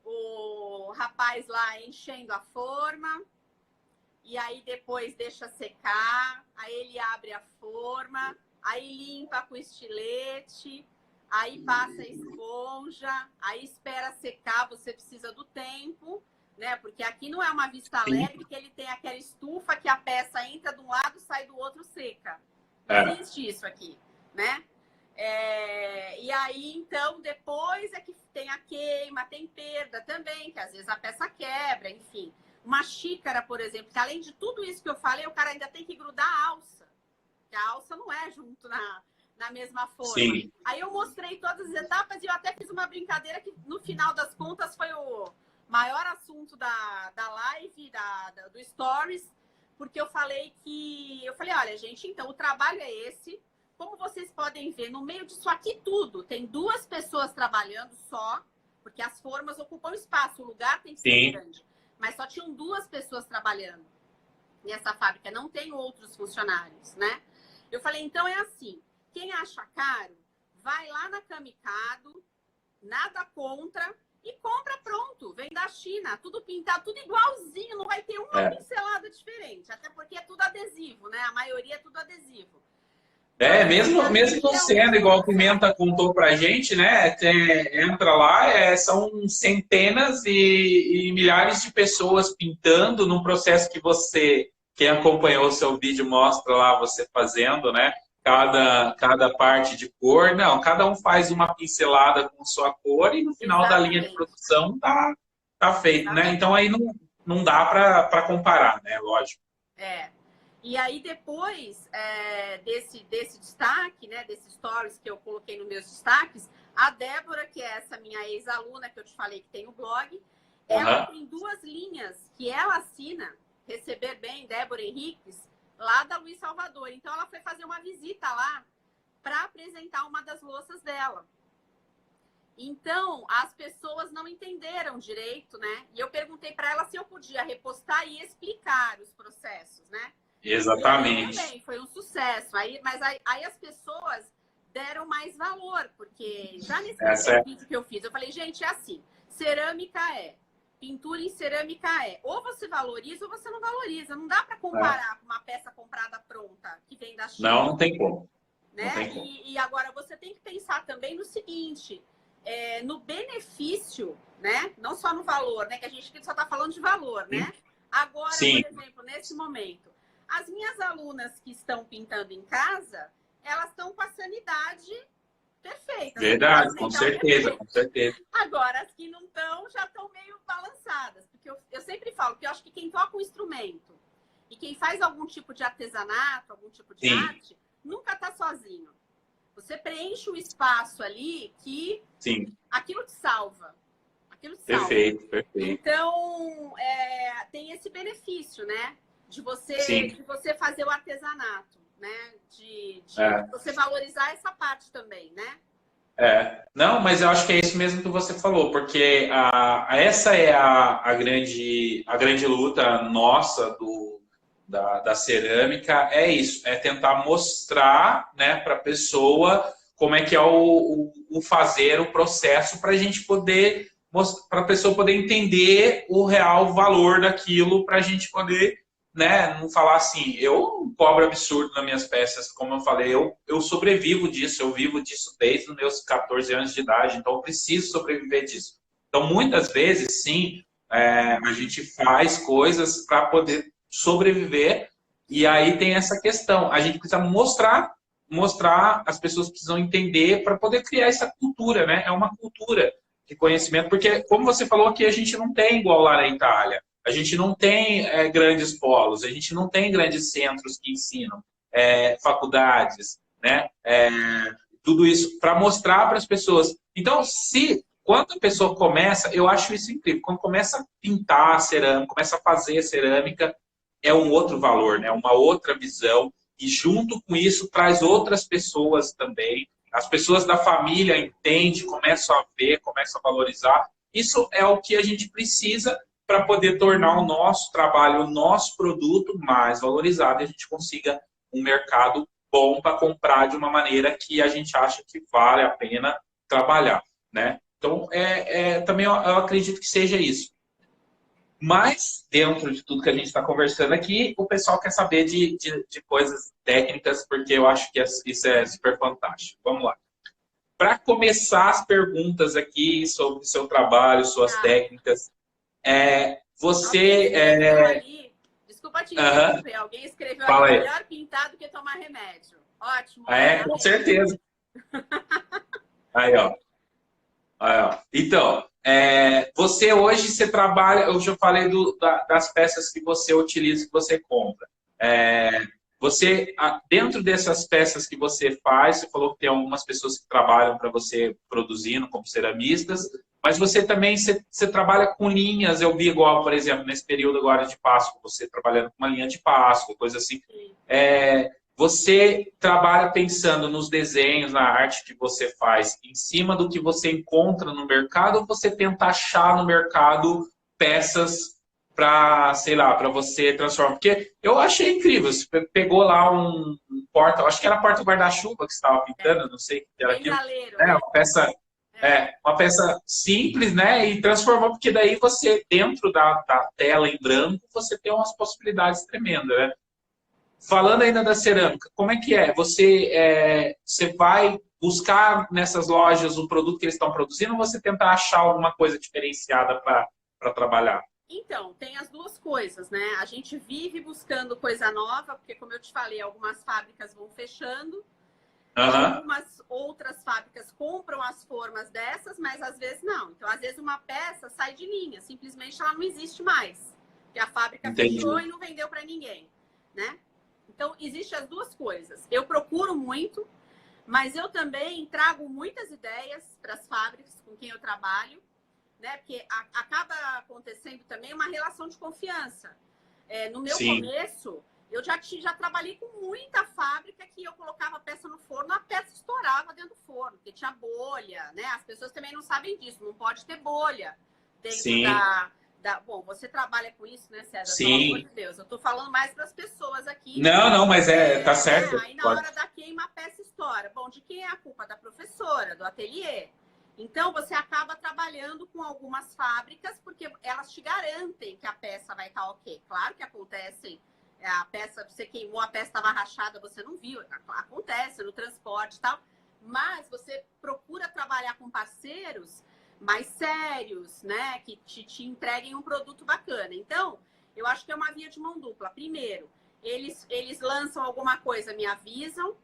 O rapaz lá enchendo a forma, e aí depois deixa secar, aí ele abre a forma, aí limpa com estilete, aí passa a esponja, aí espera secar, você precisa do tempo, né? Porque aqui não é uma vista alegre que ele tem aquela estufa que a peça entra de um lado e sai do outro seca. Não existe isso aqui, né? E aí, então, depois é que tem a queima, tem perda também, que às vezes a peça quebra, enfim. Uma xícara, por exemplo, que além de tudo isso que eu falei, o cara ainda tem que grudar a alça. Que a alça não é junto na mesma forma. Sim. Aí eu mostrei todas as etapas e eu até fiz uma brincadeira que, no final das contas, foi o maior assunto da live, do Stories, porque eu falei, olha, gente, então o trabalho é esse. Como vocês podem ver, no meio disso aqui tudo, tem 2 pessoas trabalhando só, porque as formas ocupam espaço, o lugar tem que ser grande. Mas só tinham 2 pessoas trabalhando nessa fábrica, não tem outros funcionários, né? Eu falei, então é assim, quem acha caro, vai lá na Camicado, nada contra, e compra pronto, vem da China, tudo pintado, tudo igualzinho, não vai ter uma pincelada diferente, até porque é tudo adesivo, né? A maioria é tudo adesivo. Mesmo sendo igual a Pimenta contou pra gente, né? Entra lá, são centenas e milhares de pessoas pintando num processo que quem acompanhou o seu vídeo mostra lá você fazendo, né? Cada parte de cor. Não, cada um faz uma pincelada com sua cor e no final da linha de produção tá feito, né? Então aí não dá para comparar, né? Lógico. E aí, depois desse destaque, né, desses stories que eu coloquei nos meus destaques, a Débora, que é essa minha ex-aluna que eu te falei que tem o blog, ela tem 2 linhas que ela assina, Receber Bem, Débora Henriques, lá da Luiz Salvador. Então, ela foi fazer uma visita lá para apresentar uma das louças dela. Então, as pessoas não entenderam direito, né? E eu perguntei para ela se eu podia repostar e explicar os processos, né? Exatamente. Também foi um sucesso. Mas aí as pessoas deram mais valor, porque já nesse vídeo que eu fiz, eu falei, gente, é assim, cerâmica pintura em cerâmica ou você valoriza ou você não valoriza. Não dá para comparar com uma peça comprada pronta que vem da China. Não tem como. Né? Não tem como. E agora você tem que pensar também no seguinte, no benefício, né? Não só no valor, né? Que a gente só está falando de valor, né? Agora, por exemplo, nesse momento, as minhas alunas que estão pintando em casa, elas estão com a sanidade perfeita. Verdade, com certeza, com certeza. Agora, as que não estão, já estão meio balançadas. Porque eu sempre falo que eu acho que quem toca um instrumento e quem faz algum tipo de artesanato, algum tipo de arte, nunca está sozinho. Você preenche o espaço ali que aquilo te salva. Perfeito. Então, tem esse benefício, né? De você fazer o artesanato, né? De você valorizar essa parte também, né? Não, mas eu acho que é isso mesmo que você falou, porque essa é a grande luta nossa da cerâmica é isso, é tentar mostrar, né, para a pessoa como é que é o fazer, o processo, para a gente poder, para a pessoa poder entender o real valor daquilo, para a gente poder, né, não falar assim, eu não cobro absurdo nas minhas peças, como eu falei, eu sobrevivo disso, eu vivo disso desde os meus 14 anos de idade, então eu preciso sobreviver disso. Então, muitas vezes, sim, a gente faz coisas para poder sobreviver, e aí tem essa questão, a gente precisa mostrar, as pessoas precisam entender para poder criar essa cultura, né? É uma cultura de conhecimento, porque, como você falou aqui, a gente não tem igual lá na Itália, a gente não tem grandes polos, a gente não tem grandes centros que ensinam, faculdades, né? Tudo isso para mostrar para as pessoas. Então, quando a pessoa começa, eu acho isso incrível, quando começa a pintar a cerâmica, começa a fazer cerâmica, é um outro valor, né? Uma outra visão, e junto com isso traz outras pessoas também. As pessoas da família entendem, começam a ver, começam a valorizar. Isso é o que a gente precisa para poder tornar o nosso trabalho, o nosso produto mais valorizado e a gente consiga um mercado bom para comprar de uma maneira que a gente acha que vale a pena trabalhar, né? Então, também eu acredito que seja isso. Mas, dentro de tudo que a gente está conversando aqui, o pessoal quer saber de coisas técnicas, porque eu acho que isso é super fantástico. Vamos lá. Para começar as perguntas aqui sobre o seu trabalho, suas técnicas, você... Desculpa te interromper, alguém escreveu ali, melhor pintar do que tomar remédio. Ótimo. Com certeza. Aí, ó. Então, você hoje trabalha, eu já falei das peças que você utiliza, que você compra. Você, dentro dessas peças que você faz, você falou que tem algumas pessoas que trabalham para você produzindo como ceramistas, mas você também você trabalha com linhas, eu vi igual, por exemplo, nesse período agora de Páscoa, você trabalhando com uma linha de Páscoa, coisa assim. Você trabalha pensando nos desenhos, na arte que você faz, em cima do que você encontra no mercado, ou você tenta achar no mercado peças para, sei lá, para você transformar? Porque eu achei incrível, você pegou lá um porta, acho que era porta guarda-chuva que você estava pintando, não sei o que era aquilo. Uma peça simples, né? E transformou, porque daí você, dentro da tela em branco, você tem umas possibilidades tremendas, né? Falando ainda da cerâmica, como é que é? Você vai buscar nessas lojas o produto que eles estão produzindo ou você tenta achar alguma coisa diferenciada para trabalhar? Então, tem as duas coisas, né? A gente vive buscando coisa nova, porque, como eu te falei, algumas fábricas vão fechando, algumas outras fábricas compram as formas dessas, mas às vezes não. Então, às vezes uma peça sai de linha, simplesmente ela não existe mais, porque a fábrica fechou e não vendeu para ninguém, né? Então, existem as duas coisas. Eu procuro muito, mas eu também trago muitas ideias para as fábricas com quem eu trabalho, né? Porque acaba acontecendo também uma relação de confiança. No meu começo, eu já trabalhei com muita fábrica que eu colocava a peça no forno, a peça estourava dentro do forno, porque tinha bolha, né? As pessoas também não sabem disso, não pode ter bolha dentro Bom, você trabalha com isso, né, César? Sim. Pelo amor de Deus. Eu tô falando mais para as pessoas aqui. Não, mas tá certo. Aí na hora da queima a peça estoura. Bom, de quem é a culpa? Da professora, do ateliê. Então, você acaba trabalhando com algumas fábricas porque elas te garantem que a peça vai estar ok. Claro que acontecem. A peça, você queimou, a peça estava rachada, você não viu. Acontece no transporte e tal. Mas você procura trabalhar com parceiros mais sérios, né? Que te entreguem um produto bacana. Então, eu acho que é uma via de mão dupla. Primeiro, eles lançam alguma coisa, me avisam.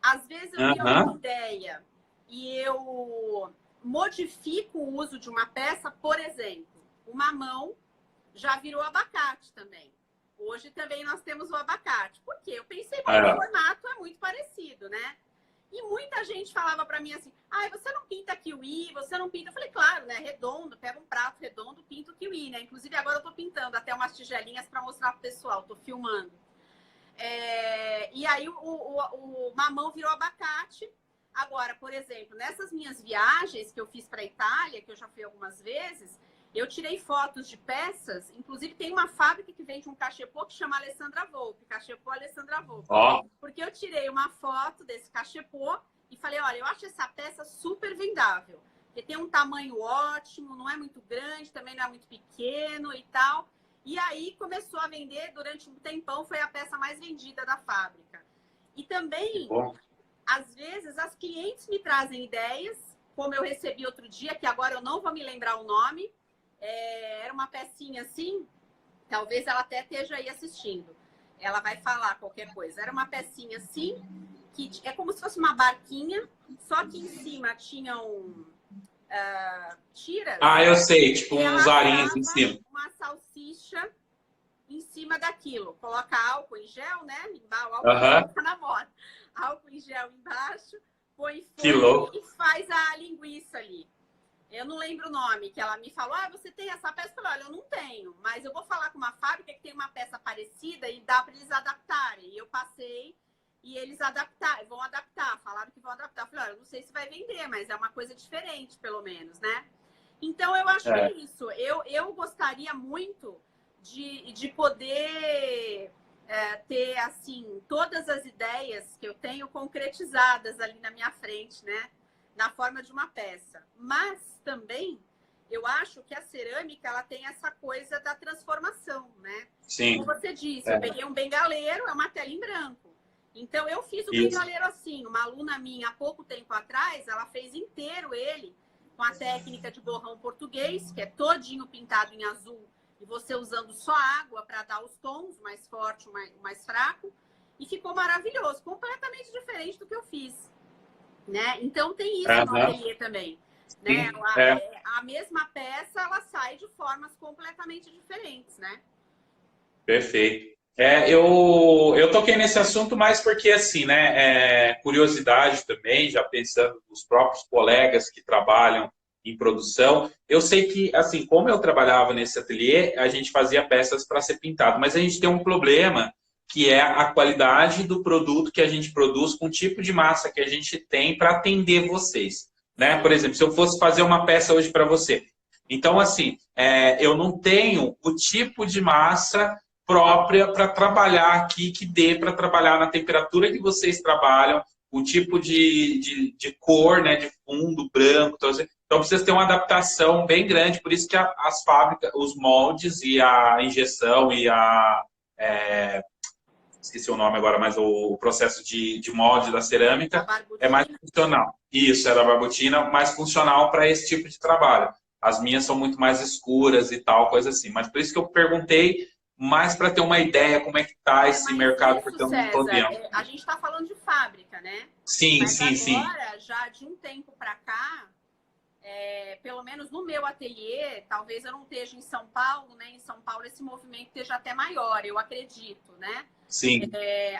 Às vezes eu tenho uma ideia e eu modifico o uso de uma peça. Por exemplo, o mamão já virou abacate também. Hoje também nós temos o abacate. Por quê? Eu pensei, bom, o formato é muito parecido, né? E muita gente falava para mim assim, você não pinta kiwi, você não pinta... Eu falei, claro, né? Redondo, pega um prato redondo, pinta o kiwi, né? Inclusive agora eu tô pintando até umas tigelinhas para mostrar pro pessoal, tô filmando. E aí o mamão virou abacate. Agora, por exemplo, nessas minhas viagens que eu fiz para a Itália, que eu já fui algumas vezes, Eu tirei fotos de peças, inclusive tem uma fábrica que vende um cachepô que chama Alessandra Volpe, cachepô Alessandra Volpe. Ó, Porque eu tirei uma foto desse cachepô e falei, olha, eu acho essa peça super vendável. Porque tem um tamanho ótimo, não é muito grande, também não é muito pequeno e tal. E aí começou a vender durante um tempão, foi a peça mais vendida da fábrica. E também, bom. às vezes, as clientes me trazem ideias, como eu recebi outro dia, que agora eu não vou me lembrar o nome. Era uma pecinha assim, talvez ela até esteja aí assistindo. Ela vai falar qualquer coisa. Era uma pecinha assim, que é como se fosse uma barquinha, só que em cima tinham tiras. Ah, eu sei, tipo E ela uns arinhos em assava cima. uma salsicha em cima daquilo. Coloca álcool em gel, né? O álcool em Aham, gel tá na moda. Álcool em gel embaixo, põe que fogo louco. e faz a linguiça ali. Eu não lembro o nome, que ela me falou, você tem essa peça? Eu falei, olha, eu não tenho, mas eu vou falar com uma fábrica que tem uma peça parecida e dá para eles adaptarem. E eu passei e eles vão adaptar, falaram que vão adaptar. Eu falei, olha, eu não sei se vai vender, mas é uma coisa diferente, pelo menos, né? Então, eu acho que é isso. Eu gostaria muito de poder ter, assim, todas as ideias que eu tenho concretizadas ali na minha frente, né? Na forma de uma peça. Mas também eu acho que a cerâmica ela tem essa coisa da transformação, né? Sim, Como você disse, eu é, peguei um bengaleiro, é uma tela em branco. Então eu fiz o isso. bengaleiro assim. Uma aluna minha há pouco tempo atrás, ela fez inteiro ele com a técnica de borrão português, que é todinho pintado em azul e você usando só água para dar os tons, mais forte, mais fraco, e ficou maravilhoso, completamente diferente do que eu fiz. Né? Então tem isso no Aham, ateliê também. Né? sim, é. A mesma peça ela sai de formas completamente diferentes, né? Perfeito. Eu toquei nesse assunto mais porque, assim, né, curiosidade também, já pensando nos próprios colegas que trabalham em produção. Eu sei que, assim, como eu trabalhava nesse ateliê, a gente fazia peças para ser pintado, mas a gente tem um problema que é a qualidade do produto que a gente produz com o tipo de massa que a gente tem para atender vocês, né? Por exemplo, se eu fosse fazer uma peça hoje para você, então, assim, eu não tenho o tipo de massa própria para trabalhar aqui, que dê para trabalhar na temperatura que vocês trabalham, o tipo de cor, né, de fundo branco. Então precisa ter uma adaptação bem grande, por isso que as fábricas, os moldes e a injeção e esqueci o nome agora, mas o processo de molde da A cerâmica é mais barbutina. funcional. Isso, é da barbutina, mais funcional para esse tipo de trabalho. As minhas são muito mais escuras e tal, coisa assim. Mas por isso que eu perguntei, mais para ter uma ideia como é que está esse Mas mercado, isso, porque eu não estou César, dentro. a gente está falando de fábrica, né? Sim, Mas sim, sim. agora, já de um tempo para cá, pelo menos no meu ateliê, talvez eu não esteja em São Paulo, né? Em São Paulo esse movimento esteja até maior, eu acredito, né? Sim,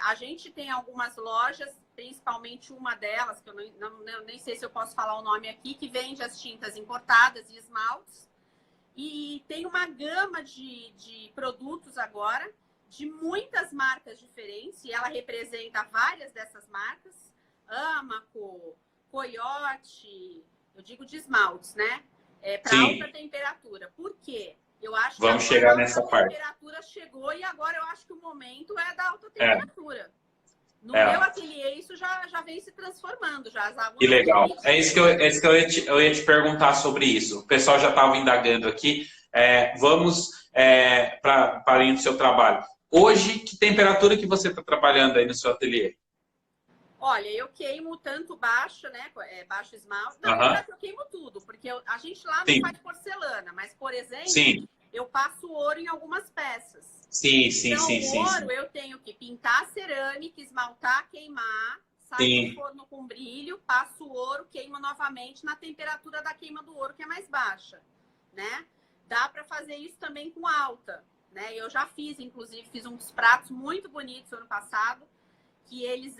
A gente tem algumas lojas, principalmente uma delas, que eu nem sei se eu posso falar o nome aqui, que vende as tintas importadas e esmaltes. E tem uma gama de produtos agora, de muitas marcas diferentes, e ela representa várias dessas marcas. Amaco, Coyote, eu digo de esmaltes, né? Para alta sim. temperatura. Por quê? Eu acho que Vamos agora a chegar alta nessa parte. temperatura chegou e agora eu acho que o momento é da alta É, temperatura. No meu é. ateliê, isso já vem se transformando, já as Que alunas legal. pedem. É isso que eu ia te perguntar sobre isso. O pessoal já estava indagando aqui. Vamos para o seu trabalho. Hoje, que temperatura que você está trabalhando aí no seu ateliê? Olha, eu queimo tanto baixo, né? Baixo esmalte. Na Aham. verdade, eu queimo tudo, porque a gente lá não Sim, faz porcelana, mas, por exemplo, sim, eu passo ouro em algumas peças. sim, sim, Então, sim, o sim, ouro sim. eu tenho que pintar a cerâmica, esmaltar, queimar, sai do Sim, forno com brilho, passo o ouro, queima novamente na temperatura da queima do ouro, que é mais baixa, né? Dá para fazer isso também com alta, né? Eu já fiz, inclusive, fiz uns pratos muito bonitos ano passado, que eles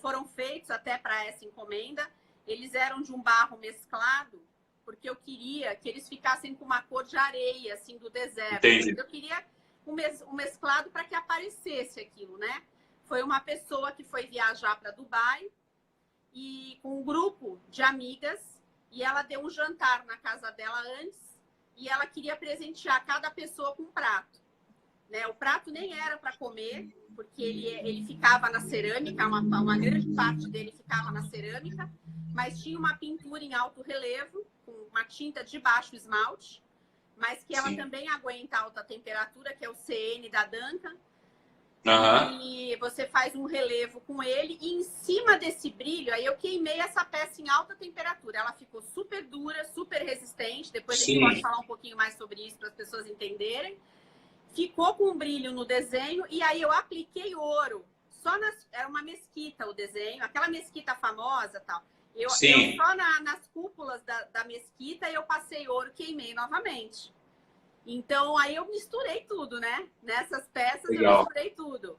foram feitos até para essa encomenda, eles eram de um barro mesclado, porque eu queria que eles ficassem com uma cor de areia, assim, do deserto. entendi. Eu queria um mesclado para que aparecesse aquilo, né? Foi uma pessoa que foi viajar para Dubai e com um grupo de amigas, e ela deu um jantar na casa dela antes, e ela queria presentear cada pessoa com um prato. Né? O prato nem era para comer, porque ele ficava na cerâmica, uma grande parte dele ficava na cerâmica, mas tinha uma pintura em alto relevo, com uma tinta de baixo esmalte, mas que ela Sim. também aguenta alta temperatura, que é o CN da Duncan. Uhum. E você faz um relevo com ele, e em cima desse brilho, aí eu queimei essa peça em alta temperatura. Ela ficou super dura, super resistente. Depois a gente pode falar um pouquinho mais sobre isso para as pessoas entenderem. Ficou com um brilho no desenho, e aí eu apliquei ouro. Era uma mesquita o desenho, aquela mesquita famosa e tal. Eu só nas cúpulas da mesquita eu passei ouro, queimei novamente. Então, aí eu misturei tudo, né? Nessas peças eu misturei tudo.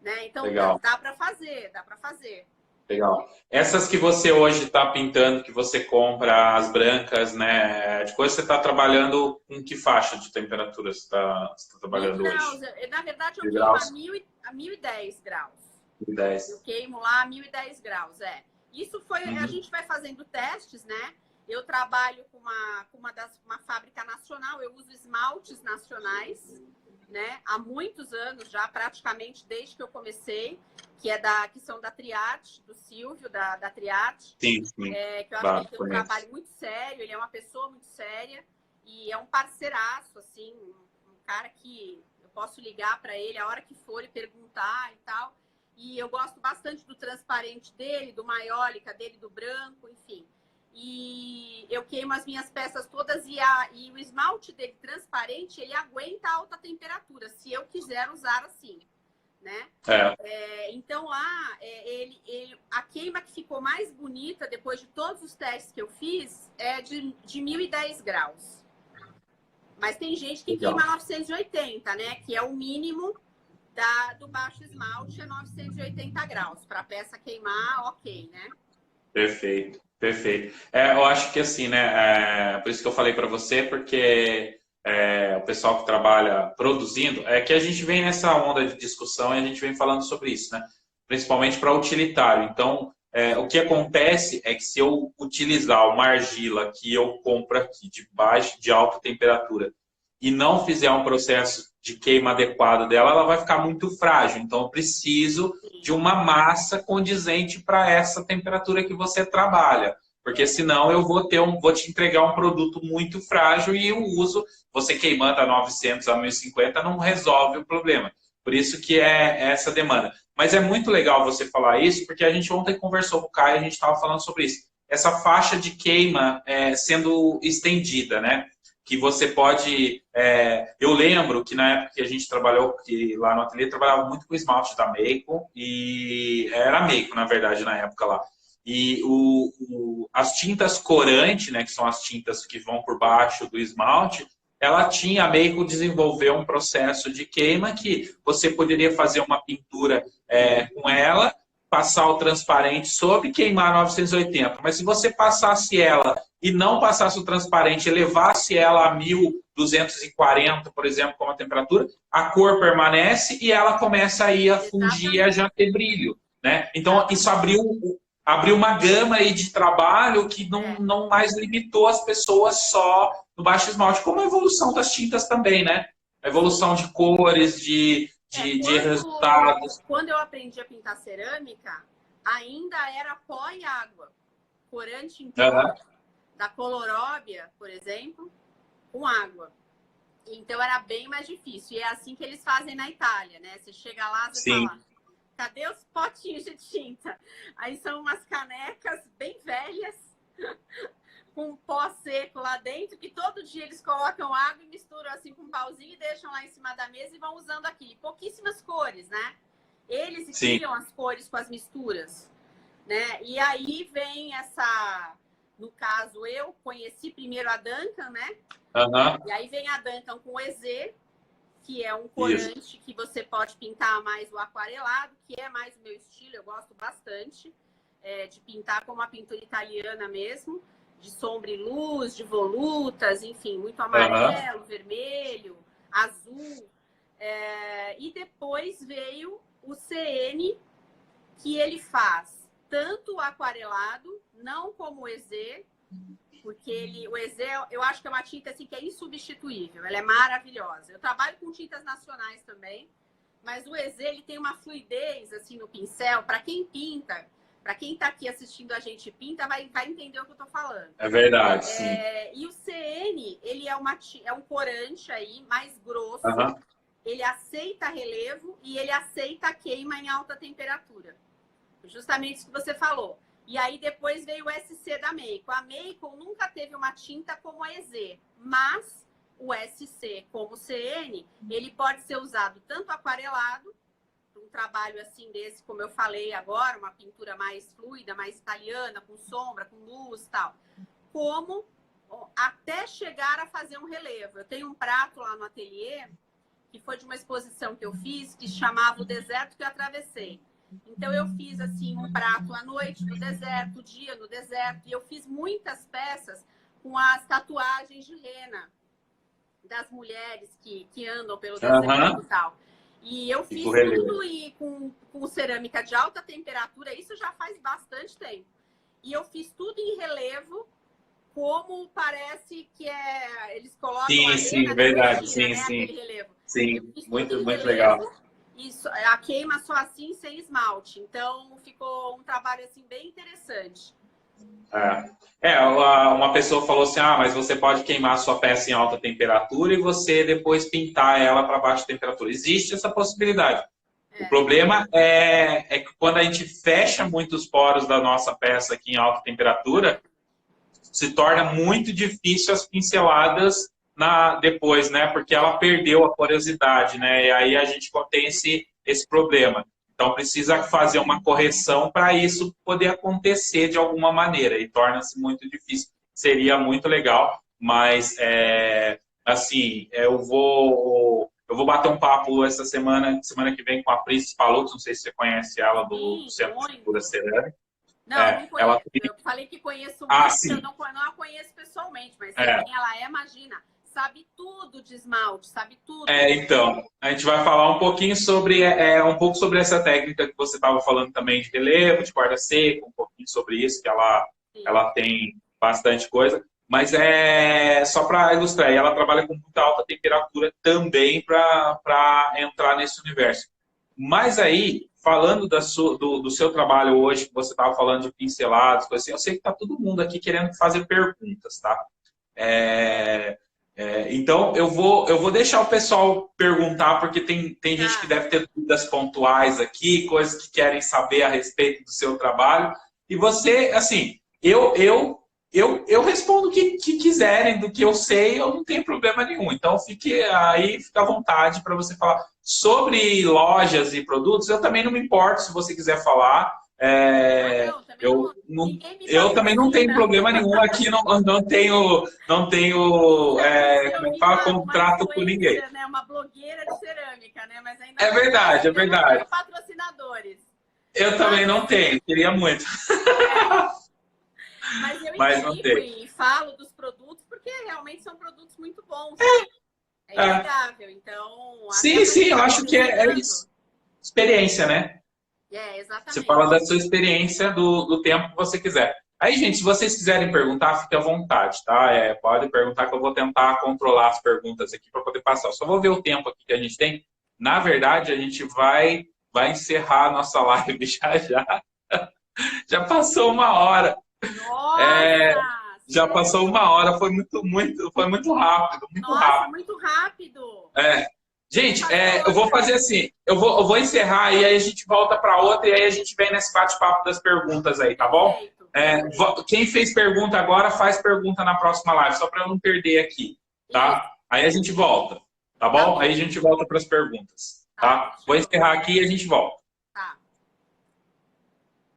Né? Então, dá para fazer, dá para fazer. Legal. Essas que você hoje está pintando, que você compra, as brancas, né? De coisa, você está trabalhando com que faixa de temperatura você está trabalhando hoje? Na verdade, eu queimo a 1010 graus. 10. Eu queimo lá a 1010 graus, Isso foi, a gente vai fazendo testes, né? Eu trabalho com uma fábrica nacional, eu uso esmaltes nacionais, né? Há muitos anos já, praticamente desde que eu comecei, que são da Triarte, do Silvio, da Triarte. Sim. Que eu acho que ele tem um trabalho muito sério, ele é uma pessoa muito séria e é um parceiraço, assim, um cara que eu posso ligar para ele a hora que for e perguntar e tal. E eu gosto bastante do transparente dele, do maiólica dele, do branco, enfim. E eu queimo as minhas peças todas e o esmalte dele transparente, ele aguenta alta temperatura, se eu quiser usar assim, né? Então lá, a queima que ficou mais bonita, depois de todos os testes que eu fiz, é de 1010 graus. Mas tem gente que queima 980, né? Que é o mínimo do baixo esmalte, é 980 graus. Para a peça queimar, ok, né? Perfeito. Eu acho que assim, né? Por isso que eu falei para você, porque o pessoal que trabalha produzindo, é que a gente vem nessa onda de discussão e a gente vem falando sobre isso, né? Principalmente para utilitário. Então, o que acontece é que se eu utilizar uma argila que eu compro aqui de alta temperatura e não fizer um processo de queima adequado dela, ela vai ficar muito frágil. Então, eu preciso de uma massa condizente para essa temperatura que você trabalha. Porque senão eu vou te entregar um produto muito frágil e o uso, você queimando a 900 a 1050 não resolve o problema. Por isso que é essa demanda. Mas é muito legal você falar isso, porque a gente ontem conversou com o Caio, a gente estava falando sobre isso. Essa faixa de queima sendo estendida, né? Que você pode... eu lembro que na época que a gente trabalhou, que lá no ateliê, trabalhava muito com esmalte da Meiko, e era Meiko, na verdade, na época lá. E as tintas corante, né, que são as tintas que vão por baixo do esmalte, a Meiko desenvolveu um processo de queima que você poderia fazer uma pintura com ela, passar o transparente sobre e queimar 980. Mas se você passasse ela e não passasse o transparente, elevasse ela a 1240, por exemplo, como a temperatura, a cor permanece e ela começa aí a fundir e a já ter brilho. Né? Então, isso abriu uma gama aí de trabalho que não mais limitou as pessoas só no baixo esmalte, como a evolução das tintas também, né? A evolução de cores, de resultados. Quando eu aprendi a pintar cerâmica, ainda era pó e água. Corante em pó, da Coloróbia, por exemplo, com água. Então era bem mais difícil. E é assim que eles fazem na Itália, né? Você chega lá, você fala, cadê os potinhos de tinta? Aí são umas canecas bem velhas, com pó seco lá dentro, que todo dia eles colocam água e misturam assim com um pauzinho e deixam lá em cima da mesa e vão usando aqui. Pouquíssimas cores, né? Eles criam as cores com as misturas, né? E aí vem essa... No caso, eu conheci primeiro a Duncan, né? E aí vem a Duncan com o EZ, que é um corante que você pode pintar mais o aquarelado, que é mais o meu estilo, eu gosto bastante de pintar como a pintura italiana mesmo, de sombra e luz, de volutas, enfim, muito amarelo, vermelho, azul. E depois veio o CN, que ele faz tanto o aquarelado, não como o EZ, porque o EZ, eu acho que é uma tinta assim, que é insubstituível, ela é maravilhosa. Eu trabalho com tintas nacionais também, mas o EZ ele tem uma fluidez assim no pincel, para quem pinta, para quem está aqui assistindo a gente pinta, vai entender o que eu estou falando. É verdade, sim. E o CN, ele é um corante aí, mais grosso, ele aceita relevo e ele aceita queima em alta temperatura. Justamente isso que você falou. E aí depois veio o SC da Meiko. A Meiko nunca teve uma tinta como a EZ, mas o SC como o CN, ele pode ser usado tanto aquarelado, um trabalho assim desse, como eu falei agora, uma pintura mais fluida, mais italiana, com sombra, com luz e tal, como até chegar a fazer um relevo. Eu tenho um prato lá no ateliê, que foi de uma exposição que eu fiz, que se chamava O Deserto que eu Atravessei. Então, eu fiz, assim, um prato à noite no deserto, dia no deserto, e eu fiz muitas peças com as tatuagens de rena das mulheres que andam pelo deserto e tal. E eu fiz tudo com cerâmica de alta temperatura, isso já faz bastante tempo. E eu fiz tudo em relevo, como parece que eles colocam verdade, sim, né, sim. aquele relevo. Sim, muito legal. Isso, a queima só assim, sem esmalte. Então, ficou um trabalho assim bem interessante. Uma pessoa falou assim, mas você pode queimar a sua peça em alta temperatura e você depois pintar ela para baixa temperatura. Existe essa possibilidade. O problema é que quando a gente fecha muito os poros da nossa peça aqui em alta temperatura, se torna muito difícil as pinceladas depois, né? Porque ela perdeu a porosidade, né? E aí a gente tem esse problema. Então, precisa fazer uma correção para isso poder acontecer de alguma maneira. E torna-se muito difícil. Seria muito legal, mas, assim, eu vou bater um papo essa semana que vem com a Pris Palux, não sei se você conhece ela, do Centro de Cultura Cerâmica. Não, não conheço. Eu falei que conheço muito, eu não a conheço pessoalmente, mas quem ela imagina. Sabe tudo de esmalte, sabe tudo. Então, a gente vai falar um pouquinho sobre essa técnica que você estava falando também de relevo, de corda seca, um pouquinho sobre isso, que ela tem bastante coisa. Mas só para ilustrar, ela trabalha com muita alta temperatura também para entrar nesse universo. Mas aí, falando do seu trabalho hoje, que você estava falando de pincelados, coisa assim, eu sei que está todo mundo aqui querendo fazer perguntas, tá? Então, eu vou deixar o pessoal perguntar, porque tem gente que deve ter dúvidas pontuais aqui, coisas que querem saber a respeito do seu trabalho. E você, assim, eu respondo o que quiserem, do que eu sei, eu não tenho problema nenhum. Então, fique à vontade para você falar. Sobre lojas e produtos, eu também não me importo se você quiser falar. Eu também não tenho problema nenhum aqui, não tenho contrato com ninguém. Né? Uma blogueira de cerâmica, né? Mas ainda é verdade. Não patrocinadores. Eu também não tenho, queria muito. Mas eu indico e falo dos produtos porque realmente são produtos muito bons. É inegável, então... Sim, eu acho que é isso. Experiência, né? Exatamente. Você fala da sua experiência, do tempo que você quiser. Aí, gente, se vocês quiserem perguntar, fique à vontade, tá? Pode perguntar que eu vou tentar controlar as perguntas aqui para poder passar. Eu só vou ver o tempo aqui que a gente tem. Na verdade, a gente vai encerrar a nossa live já. Já passou 1 hora. Nossa! Já passou 1 hora, foi muito rápido, rápido. Muito rápido. Gente, eu vou fazer assim, eu vou encerrar e aí a gente volta para outra e aí a gente vem nesse bate-papo das perguntas aí, tá bom? Quem fez pergunta agora, faz pergunta na próxima live, só para eu não perder aqui, tá? Aí a gente volta, tá bom? Aí a gente volta para as perguntas, tá? Vou encerrar aqui e a gente volta.